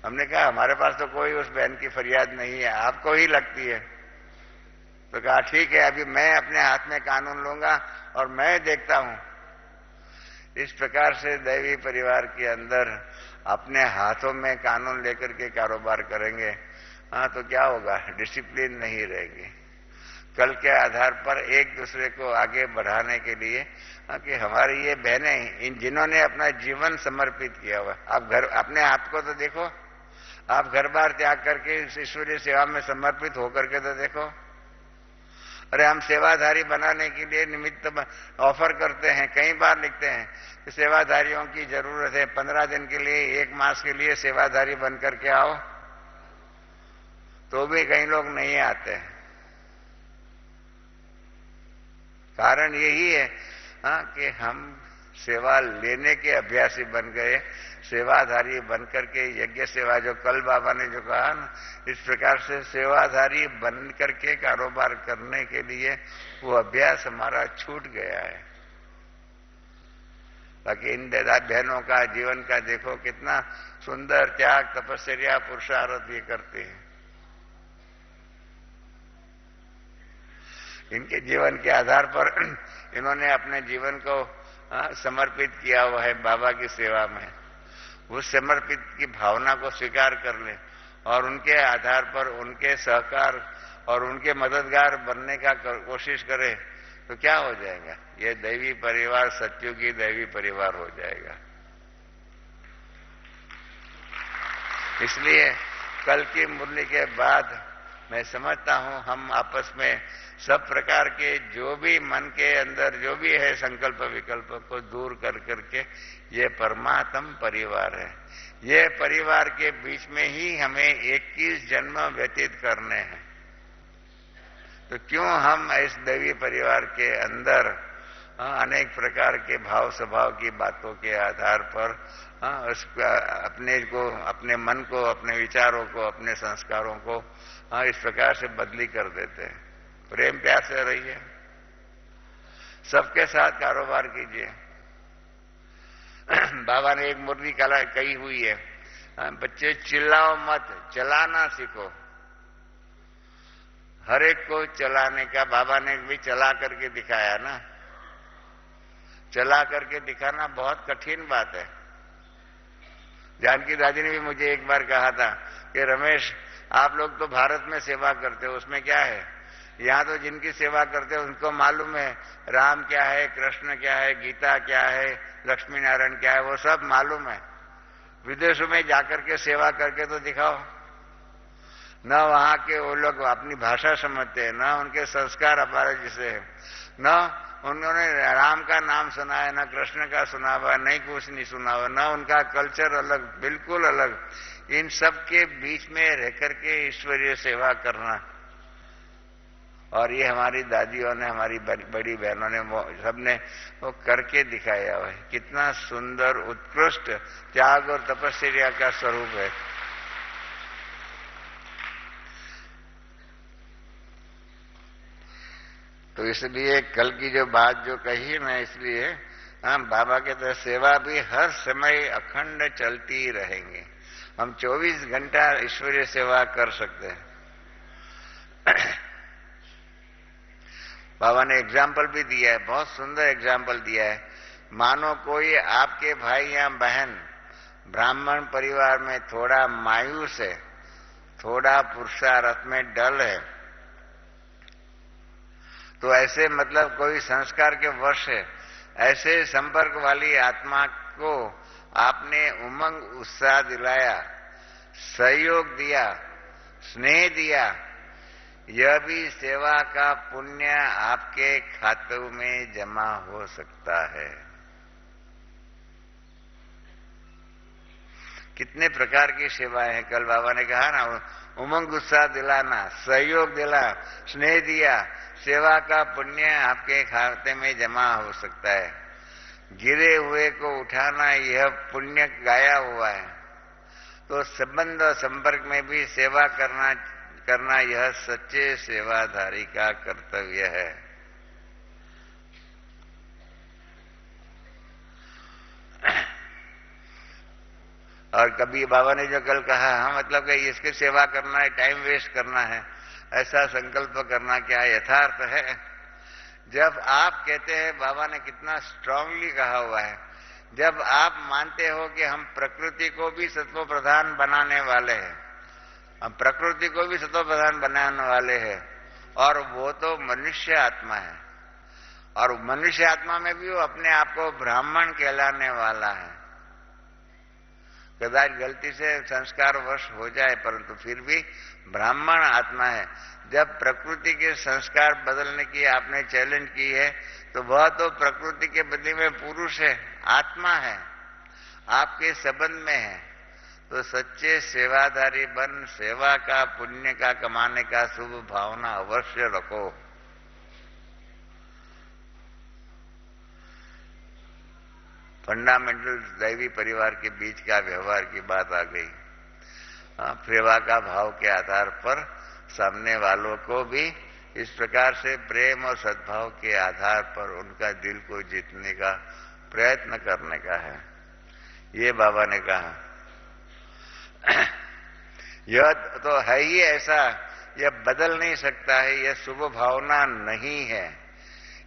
हमने कहा हमारे पास तो कोई उस बहन की फरियाद नहीं है, आपको ही लगती है। तो कहा ठीक है, अभी मैं अपने हाथ में कानून लूंगा और मैं देखता हूं। इस प्रकार से दैवी परिवार के अंदर अपने हाथों में कानून लेकर के कारोबार करेंगे, तो क्या होगा, डिसिप्लिन नहीं रहेगी। कल के आधार पर एक दूसरे को आगे बढ़ाने के लिए, कि हमारी ये बहनें, इन जिन्होंने अपना जीवन समर्पित किया हुआ, आप घर अपने आप को तो देखो, आप घर बार त्याग करके इस ईश्वरीय सेवा में समर्पित होकर के तो देखो। अरे हम सेवाधारी बनाने के लिए निमित्त ऑफर करते हैं, कई बार लिखते हैं कि सेवाधारियों की जरूरत है, 15 दिन के लिए, 1 मास के लिए सेवाधारी बन करके आओ, तो भी कई लोग नहीं आते हैं। कारण यही है कि हम सेवा लेने के अभ्यासी बन गए, सेवाधारी बन करके यज्ञ सेवा, जो कल बाबा ने जो कहा ना, इस प्रकार से सेवाधारी बन करके कारोबार करने के लिए वो अभ्यास हमारा छूट गया है। बाकी इन दादा बहनों का जीवन का देखो कितना सुंदर त्याग, तपस्या, पुरुषार्थ ये करते हैं। इनके जीवन के आधार पर इन्होंने अपने जीवन को समर्पित किया हुआ है बाबा की सेवा में। उस समर्पित की भावना को स्वीकार कर ले और उनके आधार पर उनके सहकार और उनके मददगार बनने का कोशिश करे तो क्या हो जाएगा? ये दैवी परिवार सत्युगी दैवी परिवार हो जाएगा। इसलिए कल की मुरली के बाद मैं समझता हूं हम आपस में सब प्रकार के जो भी मन के अंदर जो भी है संकल्प विकल्प को दूर कर करके ये परमात्म परिवार है। ये परिवार के बीच में ही हमें 21 जन्म व्यतीत करने हैं। तो क्यों हम इस दैवी परिवार के अंदर अनेक प्रकार के भाव स्वभाव की बातों के आधार पर अपने को, अपने मन को, अपने विचारों को, अपने संस्कारों को इस प्रकार से बदली कर देते हैं? प्रेम प्यार से रहिए, सबके साथ कारोबार कीजिए। बाबा ने एक मुरली कही हुई है, बच्चे चिल्लाओ मत, चलाना सीखो। हर एक को चलाने का बाबा ने भी चला करके दिखाया ना। चला करके दिखाना बहुत कठिन बात है। जानकी दादी ने भी मुझे एक बार कहा था कि रमेश, आप लोग तो भारत में सेवा करते हो, उसमें क्या है? यहाँ तो जिनकी सेवा करते हो उनको मालूम है राम क्या है, कृष्ण क्या है, गीता क्या है, लक्ष्मी नारायण क्या है, वो सब मालूम है। विदेशों में जाकर के सेवा करके तो दिखाओ। न वहां के वो लोग अपनी भाषा समझते हैं, न उनके संस्कार हमारे जैसे है, न उन्होंने राम का नाम सुना है, न कृष्ण का सुना हुआ, नहीं कुछ नहीं सुना हुआ, न उनका कल्चर अलग, बिल्कुल अलग। इन सब के बीच में रह करके ईश्वरीय सेवा करना, और ये हमारी दादियों ने, हमारी बड़ी बहनों ने, सबने वो करके दिखाया हुआ है। कितना सुंदर उत्कृष्ट त्याग और तपस्या का स्वरूप है। तो इसलिए कल की जो बात जो कही ना, इसलिए हम बाबा के तरह सेवा भी हर समय अखंड चलती रहेंगे। हम 24 घंटा ईश्वरीय सेवा कर सकते हैं। बाबा ने एग्जाम्पल भी दिया है, बहुत सुंदर एग्जाम्पल दिया है। मानो कोई आपके भाई या बहन ब्राह्मण परिवार में थोड़ा मायूस है, थोड़ा पुरुषार्थ में डल है, तो ऐसे मतलब कोई संस्कार के वश है, ऐसे संपर्क वाली आत्मा को आपने उमंग उत्साह दिलाया, सहयोग दिया, स्नेह दिया, यह भी सेवा का पुण्य आपके खातों में जमा हो सकता है। कितने प्रकार की सेवाएं हैं। कल बाबा ने कहा ना, उमंग उत्साह दिलाना, सहयोग दिला, स्नेह दिया, सेवा का पुण्य आपके खाते में जमा हो सकता है। गिरे हुए को उठाना, यह पुण्य गाया हुआ है। तो संबंध और संपर्क में भी सेवा करना यह सच्चे सेवाधारी का कर्तव्य है। और कभी बाबा ने जो कल कहा, हाँ मतलब कि इसकी सेवा करना है, टाइम वेस्ट करना है, ऐसा संकल्प करना क्या यथार्थ है? जब आप कहते हैं, बाबा ने कितना स्ट्रांगली कहा हुआ है, जब आप मानते हो कि हम प्रकृति को भी सत्व प्रधान बनाने वाले हैं, हम प्रकृति को भी सत्व प्रधान बनाने वाले हैं, और वो तो मनुष्य आत्मा है, और मनुष्य आत्मा में भी वो अपने आप को ब्राह्मण कहलाने वाला है। कदाच गलती से संस्कार वश हो जाए, परंतु फिर भी ब्राह्मण आत्मा है। जब प्रकृति के संस्कार बदलने की आपने चैलेंज की है, तो वह तो प्रकृति के बदले में पुरुष है, आत्मा है, आपके संबंध में है। तो सच्चे सेवाधारी बन सेवा का पुण्य का कमाने का शुभ भावना अवश्य रखो। फंडामेंटल दैवी परिवार के बीच का व्यवहार की बात आ गई। सेवा का भाव के आधार पर सामने वालों को भी इस प्रकार से प्रेम और सद्भाव के आधार पर उनका दिल को जीतने का प्रयत्न करने का है, ये बाबा ने कहा। यह तो है ही ऐसा, यह बदल नहीं सकता है, यह शुभ भावना नहीं है,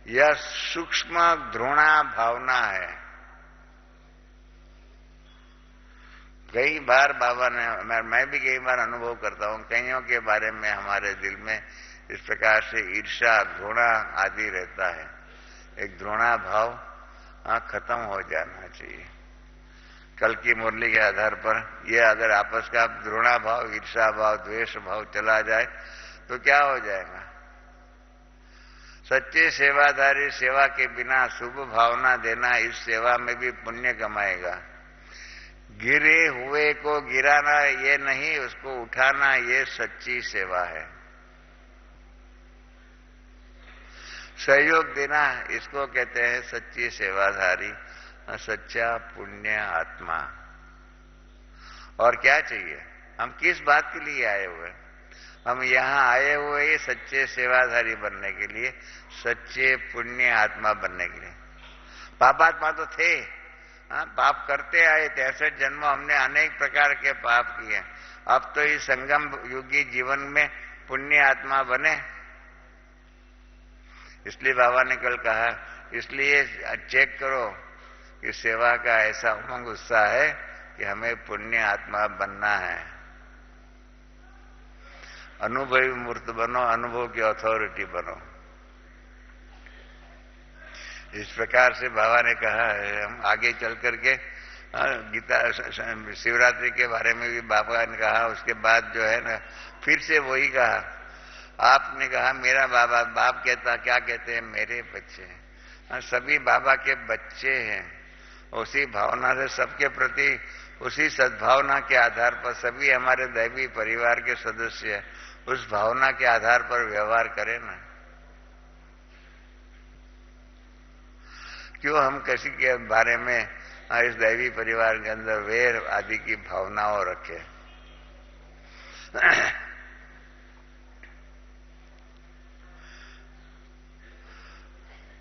यह सूक्ष्म घृणा भावना है। कई बार बाबा ने, मैं भी कई बार अनुभव करता हूं, कईयों के बारे में हमारे दिल में इस प्रकार से ईर्ष्या घृणा आदि रहता है। एक घृणा भाव खत्म हो जाना चाहिए। कल की मुरली के आधार पर यह अगर आपस का घृणा भाव, ईर्ष्या भाव, द्वेष भाव चला जाए तो क्या हो जाएगा? सच्चे सेवाधारी सेवा के बिना शुभ भावना देना, इस सेवा में भी पुण्य कमाएगा। गिरे हुए को गिराना ये नहीं, उसको उठाना ये सच्ची सेवा है। सहयोग देना, इसको कहते हैं सच्ची सेवाधारी, सच्चा पुण्य आत्मा। और क्या चाहिए? हम किस बात के लिए आए हुए? हम यहाँ आए हुए ही सच्चे सेवाधारी बनने के लिए, सच्चे पुण्य आत्मा बनने के लिए। पापात्मा तो थे, पाप करते आए, 63 जन्म हमने अनेक प्रकार के पाप किए। अब तो इस संगम युगी जीवन में पुण्य आत्मा बने। इसलिए बाबा ने कल कहा, इसलिए चेक करो कि सेवा का ऐसा उमंग उत्साह है कि हमें पुण्य आत्मा बनना है। अनुभवी मूर्त बनो, अनुभव की अथॉरिटी बनो। इस प्रकार से बाबा ने कहा है। हम आगे चल करके गीता शिवरात्रि के बारे में भी बाबा ने कहा। उसके बाद जो है ना, फिर से वही कहा। आपने कहा मेरा बाबा, बाप कहता क्या कहते हैं? मेरे बच्चे हैं। सभी बाबा के बच्चे हैं। उसी भावना से सबके प्रति, उसी सद्भावना के आधार पर सभी हमारे दैवी परिवार के सदस्य हैं। उस भावना के आधार पर व्यवहार करें ना। क्यों हम किसी के बारे में इस दैवी परिवार के अंदर वैर आदि की भावनाओं रखें?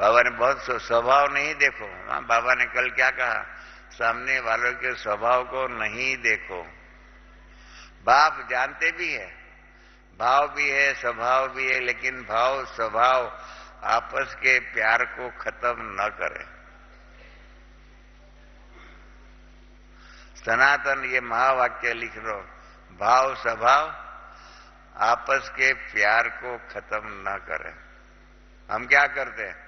बाबा ने बहुत स्वभाव नहीं देखो। बाबा ने कल क्या कहा? सामने वालों के स्वभाव को नहीं देखो। बाप जानते भी है, भाव भी है, स्वभाव भी है, लेकिन भाव स्वभाव आपस के प्यार को खत्म न करे। सनातन ये महावाक्य लिख लो, भाव स्वभाव आपस के प्यार को खत्म न करें। हम क्या करते हैं?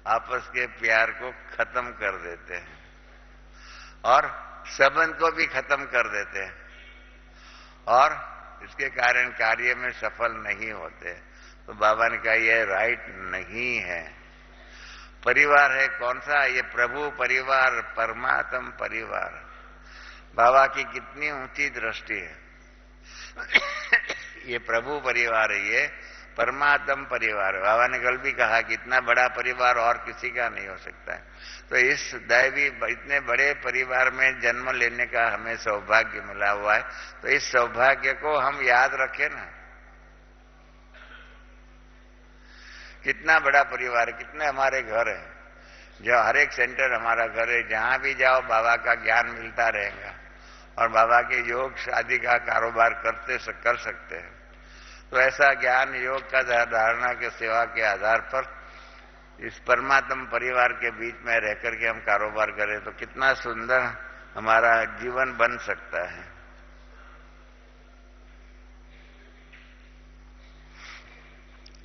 आपस के प्यार को खत्म कर देते हैं और संबंध को भी खत्म कर देते हैं, और इसके कारण कार्य में सफल नहीं होते। तो बाबा ने कहा यह राइट नहीं है। परिवार है कौन सा? ये प्रभु परिवार, परमात्म परिवार। बाबा की कितनी ऊंची दृष्टि है। ये प्रभु परिवार है, ये परमात्म परिवार। बाबा ने कल भी कहा कि इतना बड़ा परिवार और किसी का नहीं हो सकता है। तो इस दैवी इतने बड़े परिवार में जन्म लेने का हमें सौभाग्य मिला हुआ है। तो इस सौभाग्य को हम याद रखें ना। कितना बड़ा परिवार है, कितने हमारे घर हैं, जो हर एक सेंटर हमारा घर है। जहां भी जाओ बाबा का ज्ञान मिलता रहेगा और बाबा के योग शादी का कारोबार कर सकते हैं। तो ऐसा ज्ञान योग का धारणा के सेवा के आधार पर इस परमात्म परिवार के बीच में रह करके हम कारोबार करें तो कितना सुंदर हमारा जीवन बन सकता है।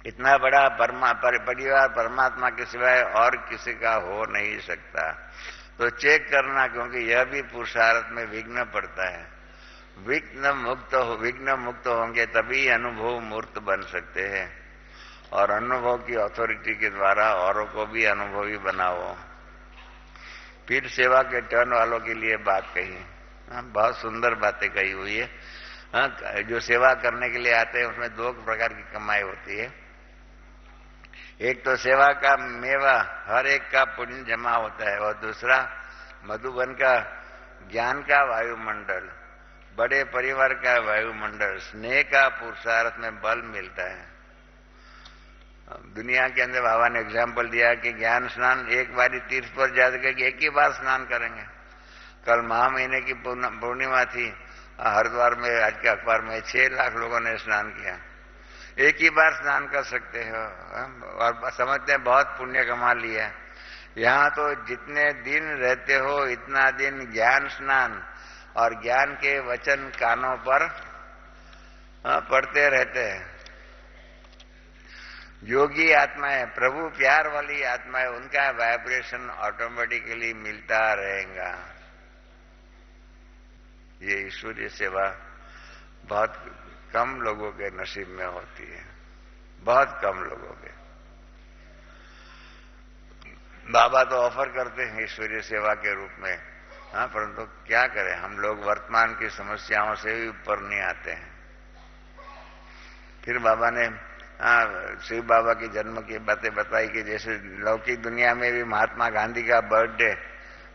इतना बड़ा परिवार परमात्मा के सिवाय और किसी का हो नहीं सकता। तो चेक करना, क्योंकि यह भी पुरुषार्थ में विघ्न पड़ता है। विघ्न मुक्त होंगे तभी अनुभव मूर्त बन सकते हैं, और अनुभव की अथॉरिटी के द्वारा औरों को भी अनुभवी बनाओ। फिर सेवा के टर्न वालों के लिए बात कही, बहुत सुंदर बातें कही हुई है। जो सेवा करने के लिए आते हैं उसमें दो प्रकार की कमाई होती है। एक तो सेवा का मेवा, हर एक का पुण्य जमा होता है, और दूसरा मधुबन का ज्ञान का वायुमंडल, बड़े परिवार का वायुमंडल, स्नेह का पुरुषार्थ में बल मिलता है। दुनिया के अंदर बाबा ने एग्जाम्पल दिया कि ज्ञान स्नान एक बारी तीर्थ पर जाकर एक ही बार स्नान करेंगे। कल महा महीने की पूर्णिमा थी, हरिद्वार में आज के अखबार में 6 लाख लोगों ने स्नान किया। एक ही बार स्नान कर सकते हो और समझते हैं बहुत पुण्य कमा लिया। यहाँ तो जितने दिन रहते हो इतना दिन ज्ञान स्नान और ज्ञान के वचन कानों पर पढ़ते रहते हैं। योगी आत्माएं, प्रभु प्यार वाली आत्माएं, उनका वाइब्रेशन ऑटोमेटिकली मिलता रहेगा। ये ईश्वरीय सेवा बहुत कम लोगों के नसीब में होती है, बहुत कम लोगों के। बाबा तो ऑफर करते हैं ईश्वरीय सेवा के रूप में, हाँ, परंतु क्या करें, हम लोग वर्तमान की समस्याओं से भी ऊपर नहीं आते हैं। फिर बाबा ने शिव बाबा के जन्म की बातें बताई कि जैसे लौकिक दुनिया में भी महात्मा गांधी का बर्थडे,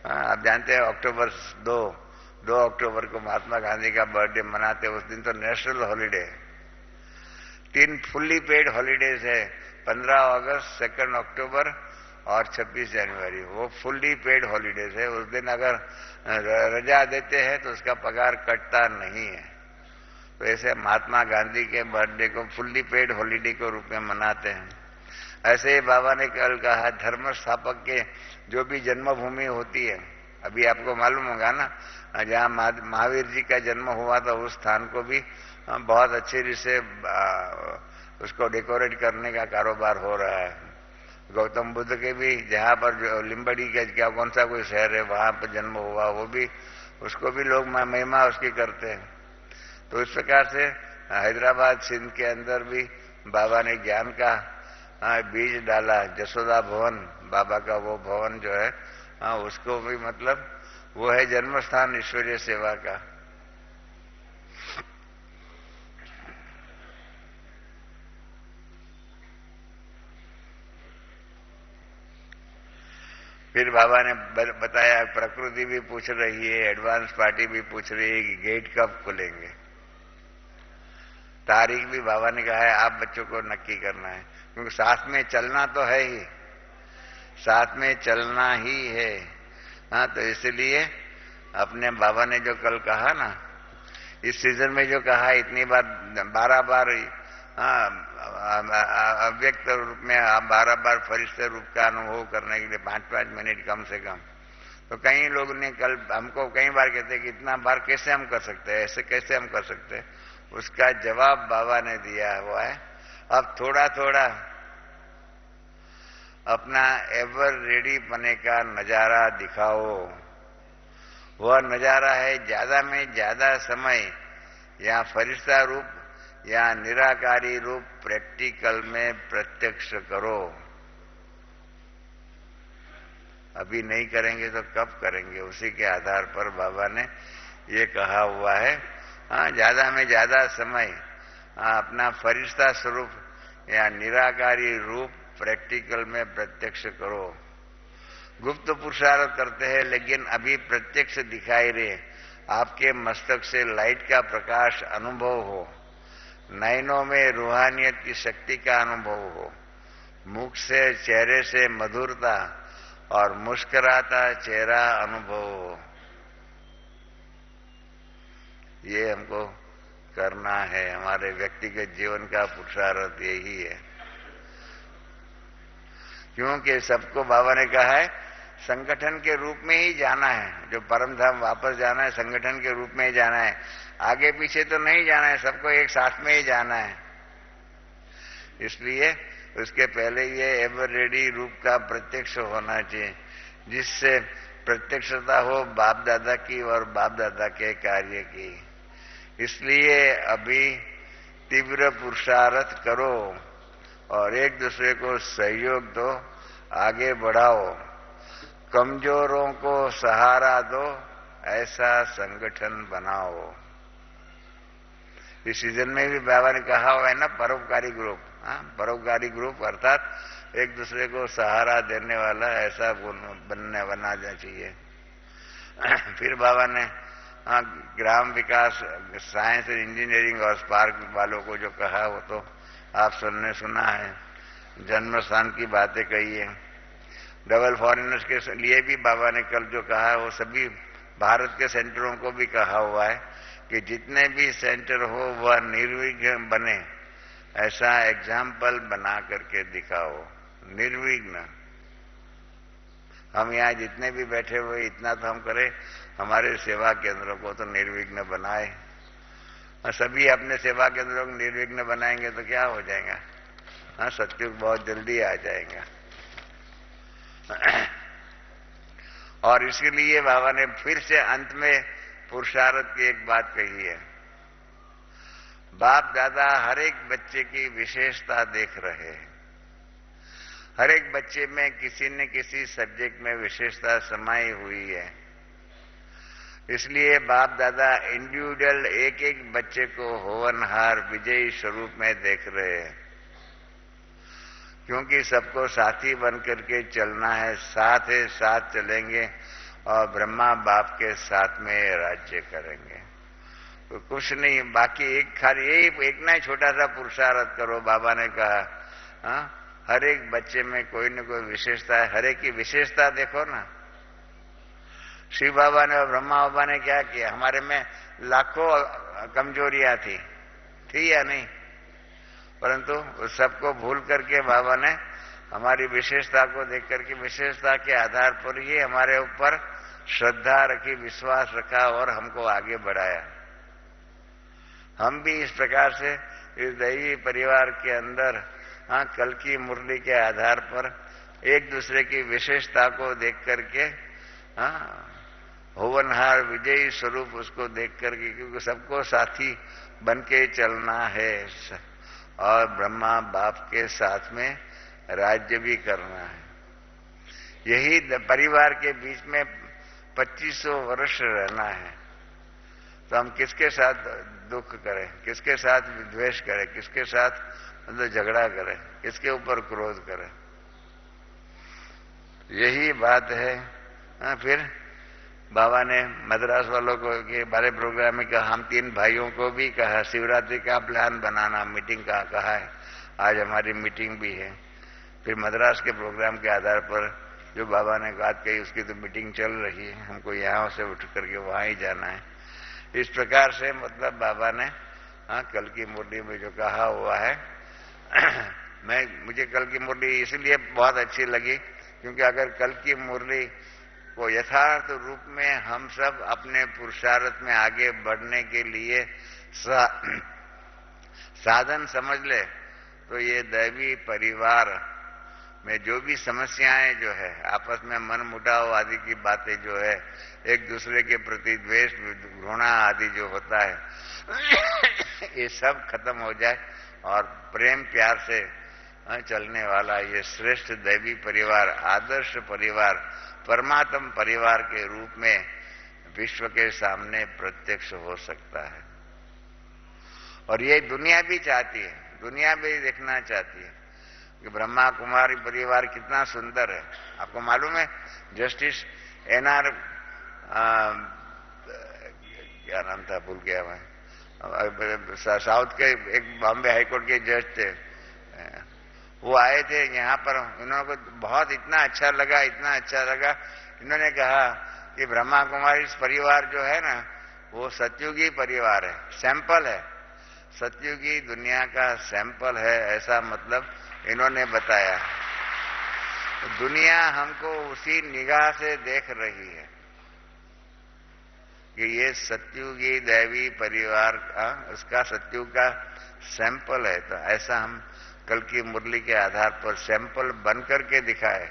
आप जानते हैं अक्टूबर 2 अक्टूबर को महात्मा गांधी का बर्थडे मनाते हैं। उस दिन तो national holiday, 3 fully paid holidays है, 15 अगस्त, 2 अक्टूबर और 26 जनवरी। वो फुल्ली पेड हॉलीडेज है। उस दिन अगर रजा देते हैं तो उसका पगार कटता नहीं है। तो ऐसे महात्मा गांधी के बर्थडे को फुल्ली पेड हॉलीडे के रूप में मनाते हैं। ऐसे ही बाबा ने कल कहा, धर्म स्थापक के जो भी जन्मभूमि होती है, अभी आपको मालूम होगा ना, जहाँ महावीर जी का जन्म हुआ था उस स्थान को भी बहुत अच्छे रीति से उसको डेकोरेट करने का कारोबार हो रहा है। गौतम बुद्ध के भी जहाँ पर जो लिम्बड़ी का क्या कौन सा कोई शहर है वहां पर जन्म हुआ, वो भी उसको भी लोग महिमा उसकी करते हैं। तो इस प्रकार से हैदराबाद सिंध के अंदर भी बाबा ने ज्ञान का बीज डाला। जसोदा भवन बाबा का वो भवन जो है, उसको भी मतलब वो है जन्म स्थान ईश्वरीय सेवा का। फिर बाबा ने बताया प्रकृति भी पूछ रही है, एडवांस पार्टी भी पूछ रही है कि गेट कब खुलेंगे। तारीख भी बाबा ने कहा है आप बच्चों को नक्की करना है, क्योंकि साथ में चलना तो है ही, साथ में चलना ही है। हाँ, तो इसलिए अपने बाबा ने जो कल कहा ना, इस सीजन में जो कहा, इतनी बार 12 बार अव्यक्त रूप में 12 बार फरिश्ते रूप का अनुभव करने के लिए 5-5 मिनट कम से कम। तो कई लोग ने कल हमको कई बार कहते कि इतना बार कैसे हम कर सकते हैं, ऐसे कैसे हम कर सकते हैं। उसका जवाब बाबा ने दिया हुआ है, अब थोड़ा थोड़ा अपना एवर रेडी बने का नजारा दिखाओ। वह नजारा है ज्यादा में ज्यादा समय या फरिश्ता रूप या निराकारी रूप प्रैक्टिकल में प्रत्यक्ष करो। अभी नहीं करेंगे तो कब करेंगे, उसी के आधार पर बाबा ने ये कहा हुआ है। हाँ, ज्यादा में ज्यादा समय अपना फरिश्ता स्वरूप या निराकारी रूप प्रैक्टिकल में प्रत्यक्ष करो। गुप्त पुरुषार्थ करते हैं, लेकिन अभी प्रत्यक्ष दिखाई रहे, आपके मस्तक से लाइट का प्रकाश अनुभव हो, नयनों में रूहानियत की शक्ति का अनुभव हो, मुख से चेहरे से मधुरता और मुस्कुराता चेहरा अनुभव हो। ये हमको करना है, हमारे व्यक्तिगत जीवन का पुरुषार्थ यही है। क्योंकि सबको बाबा ने कहा है संगठन के रूप में ही जाना है, जो परम धाम वापस जाना है संगठन के रूप में ही जाना है, आगे पीछे तो नहीं जाना है, सबको एक साथ में ही जाना है। इसलिए उसके पहले ये एवर रेडी रूप का प्रत्यक्ष होना चाहिए, जिससे प्रत्यक्षता हो बाप दादा की और बाप दादा के कार्य की। इसलिए अभी तीव्र पुरुषार्थ करो और एक दूसरे को सहयोग दो, आगे बढ़ाओ, कमजोरों को सहारा दो, ऐसा संगठन बनाओ। इस सीजन में भी बाबा ने कहा हुआ है ना, परोपकारी ग्रुप। हाँ, परोपकारी ग्रुप अर्थात एक दूसरे को सहारा देने वाला ऐसा बनना चाहिए। फिर बाबा ने ग्राम विकास, साइंस एंड इंजीनियरिंग और स्पार्क वालों को जो कहा वो तो आप सबने सुना है। जन्म स्थान की बातें कही है। डबल फॉरेनर्स के लिए भी बाबा ने कल जो कहा है वो सभी भारत के सेंटरों को भी कहा हुआ है कि जितने भी सेंटर हो वह निर्विघ्न बने, ऐसा एग्जाम्पल बना करके दिखाओ। निर्विघ्न। हम यहाँ जितने भी बैठे हुए इतना तो हम करें, हमारे सेवा केंद्रों को तो निर्विघ्न बनाए। और सभी अपने सेवा केंद्रों को निर्विघ्न बनाएंगे तो क्या हो जाएगा? हाँ, सत्युग बहुत जल्दी आ जाएगा। और इसीलिए बाबा ने फिर से अंत में पुरुषार्थ की एक बात कही है। बाप दादा हर एक बच्चे की विशेषता देख रहे हैं। हर एक बच्चे में किसी न किसी सब्जेक्ट में विशेषता समाई हुई है। इसलिए बाप दादा इंडिविजुअल एक एक बच्चे को होवनहार विजयी स्वरूप में देख रहे हैं, क्योंकि सबको साथी बन करके चलना है। साथ चलेंगे और ब्रह्मा बाप के साथ में राज्य करेंगे। तो कुछ नहीं, बाकी एक खाली यही एक ना छोटा सा पुरुषार्थ करो। बाबा ने कहा हर एक बच्चे में कोई न कोई विशेषता है, हर एक की विशेषता देखो ना। शिव बाबा ने और ब्रह्मा बाबा ने क्या किया? हमारे में लाखों कमजोरियां थी या नहीं? परंतु उस सबको भूल करके बाबा ने हमारी विशेषता को देख करके विशेषता के आधार पर ही हमारे ऊपर श्रद्धा रखी, विश्वास रखा और हमको आगे बढ़ाया। हम भी इस प्रकार से इस दैवी परिवार के अंदर कल की मुरली के आधार पर एक दूसरे की विशेषता को देख करके होवनहार विजयी स्वरूप उसको देख करके, क्योंकि सबको साथी बन के चलना है और ब्रह्मा बाप के साथ में राज्य भी करना है। यही परिवार के बीच में 2500 वर्ष रहना है। तो हम किसके साथ दुख करें, किसके साथ द्वेष करें, किसके साथ मतलब झगड़ा करें, किसके ऊपर क्रोध करें? यही बात है। फिर बाबा ने मद्रास वालों को के बारे प्रोग्राम में कहा, हम 3 भाइयों को भी कहा शिवरात्रि का प्लान बनाना, मीटिंग का कहा है। आज हमारी मीटिंग भी है। फिर मद्रास के प्रोग्राम के आधार पर जो बाबा ने बात कही उसकी तो मीटिंग चल रही है, हमको यहाँ से उठ करके वहाँ ही जाना है। इस प्रकार से मतलब बाबा ने कल की मुरली में जो कहा हुआ है मुझे कल की मुरली इसलिए बहुत अच्छी लगी क्योंकि अगर कल की मुरली को यथार्थ रूप में हम सब अपने पुरुषार्थ में आगे बढ़ने के लिए साधन समझ ले तो ये दैवी परिवार में जो भी समस्याएं जो है, आपस में मन मुटाव आदि की बातें जो है, एक दूसरे के प्रति द्वेष घृणा आदि जो होता है ये सब खत्म हो जाए और प्रेम प्यार से चलने वाला ये श्रेष्ठ दैवी परिवार, आदर्श परिवार, परमात्म परिवार के रूप में विश्व के सामने प्रत्यक्ष हो सकता है। और ये दुनिया भी चाहती है, दुनिया भी देखना चाहती है कि ब्रह्मा कुमारी परिवार कितना सुंदर है। आपको मालूम है जस्टिस एनआर क्या नाम था भूल गया मैं, साउथ के एक बॉम्बे हाईकोर्ट के जज थे, वो आए थे यहाँ पर। उन्होंने को बहुत इतना अच्छा लगा, इन्होंने कहा कि ब्रह्मा कुमारी परिवार जो है ना वो सतयुगी परिवार है, सैंपल है, सतयुगी दुनिया का सैंपल है, ऐसा मतलब इन्होंने बताया। दुनिया हमको उसी निगाह से देख रही है कि ये सतयुगी दैवी परिवार उसका सतयुग का सैंपल है। तो ऐसा हम कल की मुरली के आधार पर सैंपल बन करके दिखाए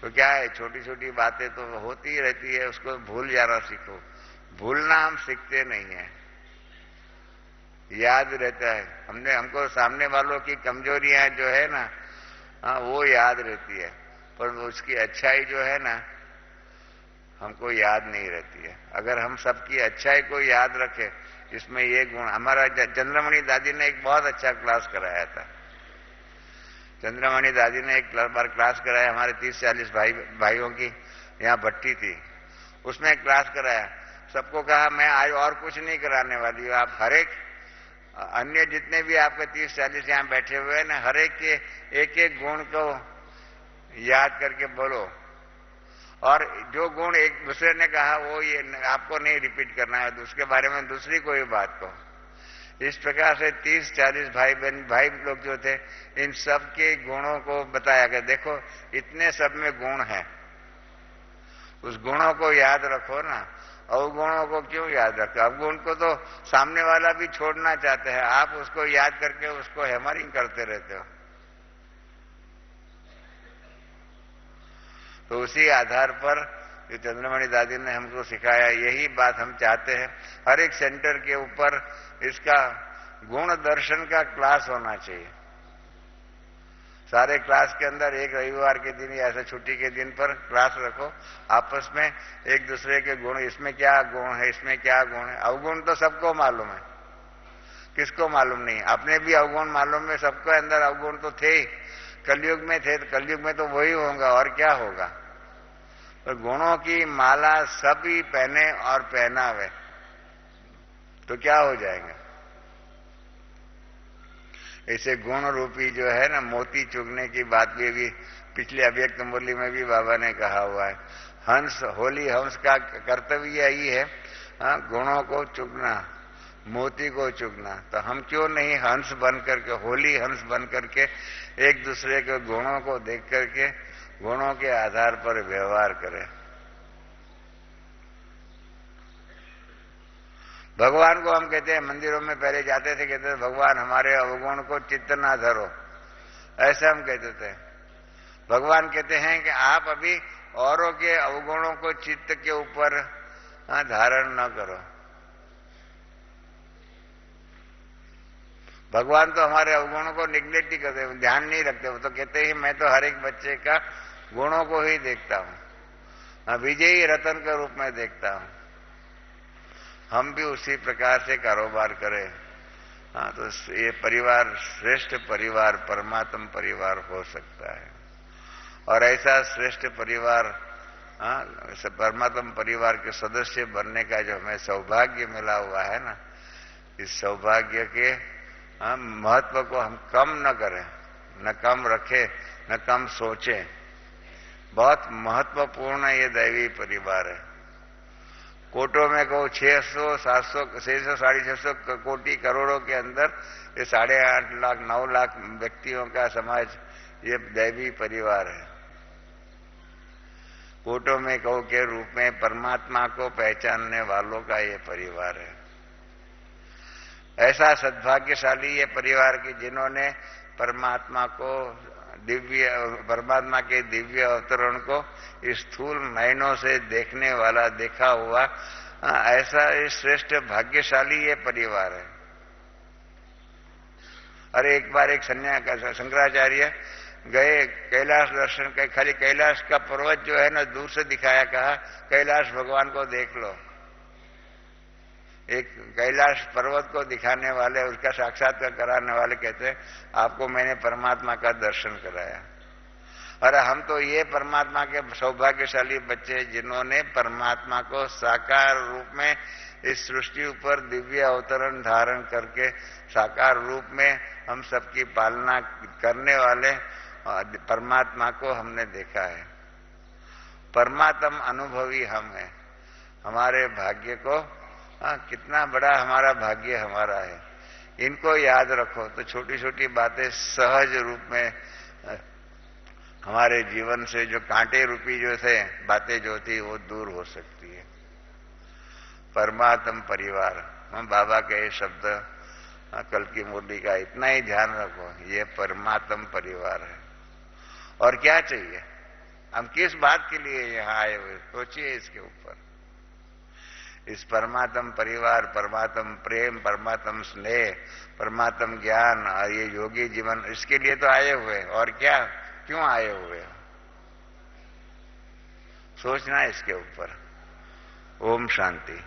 तो क्या है, छोटी छोटी बातें तो होती ही रहती है, उसको भूल जाना सीखो। भूलना हम सीखते नहीं है, याद रहता है। हमको सामने वालों की कमजोरियां जो है ना वो याद रहती है, पर उसकी अच्छाई जो है ना हमको याद नहीं रहती है। अगर हम सबकी अच्छाई को याद रखें, इसमें ये गुण, हमारा चंद्रमणि दादी ने एक बहुत अच्छा क्लास कराया था। चंद्रमणि दादी ने एक बार क्लास कराया, हमारे 30-40 भाइयों की यहाँ भट्टी थी। उसमें क्लास कराया, सबको कहा मैं आज और कुछ नहीं कराने वाली हूँ, आप हर एक अन्य जितने भी आपके 30-40 यहाँ बैठे हुए हैं ना, हर एक के एक एक गुण को याद करके बोलो, और जो गुण एक दूसरे ने कहा वो ये आपको नहीं रिपीट करना है, उसके बारे में दूसरी कोई बात को। इस प्रकार से 30-40 भाई लोग जो थे, इन सब के गुणों को बताया गया। देखो इतने सब में गुण हैं, उस गुणों को याद रखो ना, अवगुणों को क्यों याद रखो? अवगुण को तो सामने वाला भी छोड़ना चाहते हैं, आप उसको याद करके उसको हैमरिंग करते रहते हो। तो उसी आधार पर जो चंद्रमणि दादी ने हमको सिखाया, यही बात हम चाहते हैं। हर एक सेंटर के ऊपर इसका गुण दर्शन का क्लास होना चाहिए। सारे क्लास के अंदर एक रविवार के दिन या ऐसे छुट्टी के दिन पर क्लास रखो, आपस में एक दूसरे के गुण, इसमें क्या गुण है, इसमें क्या गुण है। अवगुण तो सबको मालूम है, किसको मालूम नहीं? अपने भी अवगुण मालूम है, सबके अंदर अवगुण तो थे ही, कलयुग में थे, तो कलयुग में तो वही होगा, और क्या होगा। तो गुणों की माला सभी पहने और पहनावे तो क्या हो जाएंगे? ऐसे गुण रूपी जो है ना मोती चुगने की बात भी पिछले अव्यक्त मुरली में भी बाबा ने कहा हुआ है। हंस, होली हंस का कर्तव्य यही है, गुणों को चुगना, मोती को चुगना। तो हम क्यों नहीं हंस बन करके, होली हंस बन करके एक दूसरे के गुणों को देख करके गुणों के आधार पर व्यवहार करें। भगवान को हम कहते हैं, मंदिरों में पहले जाते थे, कहते थे भगवान हमारे अवगुण को चित्त ना धरो, ऐसे हम कहते थे। भगवान कहते हैं कि आप अभी औरों के अवगुणों को चित्त के ऊपर धारण न करो। भगवान तो हमारे अवगुणों को निग्लेक्ट ही करते, ध्यान नहीं रखते। वो तो कहते ही मैं तो हर एक बच्चे का गुणों को ही देखता हूं, विजयी रतन के रूप में देखता हूं। हम भी उसी प्रकार से कारोबार करें, तो ये परिवार श्रेष्ठ परिवार, परमात्म परिवार हो सकता है। और ऐसा श्रेष्ठ परिवार, परमात्म परिवार के सदस्य बनने का जो हमें सौभाग्य मिला हुआ है ना, इस सौभाग्य के महत्व को हम कम न करें, न कम रखें, न कम सोचें। बहुत महत्वपूर्ण ये दैवी परिवार है। कोटों में को 600, 700, 600, 650 कोटि करोड़ों के अंदर ये 8.5 लाख, 9 लाख व्यक्तियों का समाज ये दैवी परिवार है। कोटों में कहो के रूप में परमात्मा को पहचानने वालों का ये परिवार है। ऐसा सद्भाग्यशाली ये परिवार की जिन्होंने परमात्मा को परमात्मा के दिव्य अवतरण को स्थूल नयनों से देखने वाला, देखा हुआ, ऐसा श्रेष्ठ भाग्यशाली ये परिवार है। अरे एक बार एक शंकराचार्य गए कैलाश दर्शन के, खाली कैलाश का पर्वत जो है ना दूर से दिखाया, कहा कैलाश भगवान को देख लो। एक कैलाश पर्वत को दिखाने वाले, उसका साक्षात्कार कराने वाले कहते हैं आपको मैंने परमात्मा का दर्शन कराया। और हम तो ये परमात्मा के सौभाग्यशाली बच्चे जिन्होंने परमात्मा को साकार रूप में इस सृष्टि ऊपर दिव्य अवतरण धारण करके साकार रूप में हम सबकी पालना करने वाले परमात्मा को हमने देखा है। परमात्म अनुभवी हम हैं। हमारे भाग्य को, कितना बड़ा हमारा भाग्य हमारा है। इनको याद रखो तो छोटी छोटी बातें सहज रूप में हमारे जीवन से जो कांटे रूपी जो थे बातें जो थी वो दूर हो सकती है। परमात्म परिवार, बाबा के ये शब्द कल की मुरली का इतना ही ध्यान रखो, ये परमात्म परिवार है। और क्या चाहिए? हम किस बात के लिए यहाँ आए हुए, सोचिए इसके ऊपर। इस परमात्म परिवार, परमात्म प्रेम, परमात्म स्नेह, परमात्म ज्ञान और ये योगी जीवन, इसके लिए तो आए हुए। और क्या, क्यों आए हुए? सोचना इसके ऊपर। ओम शांति।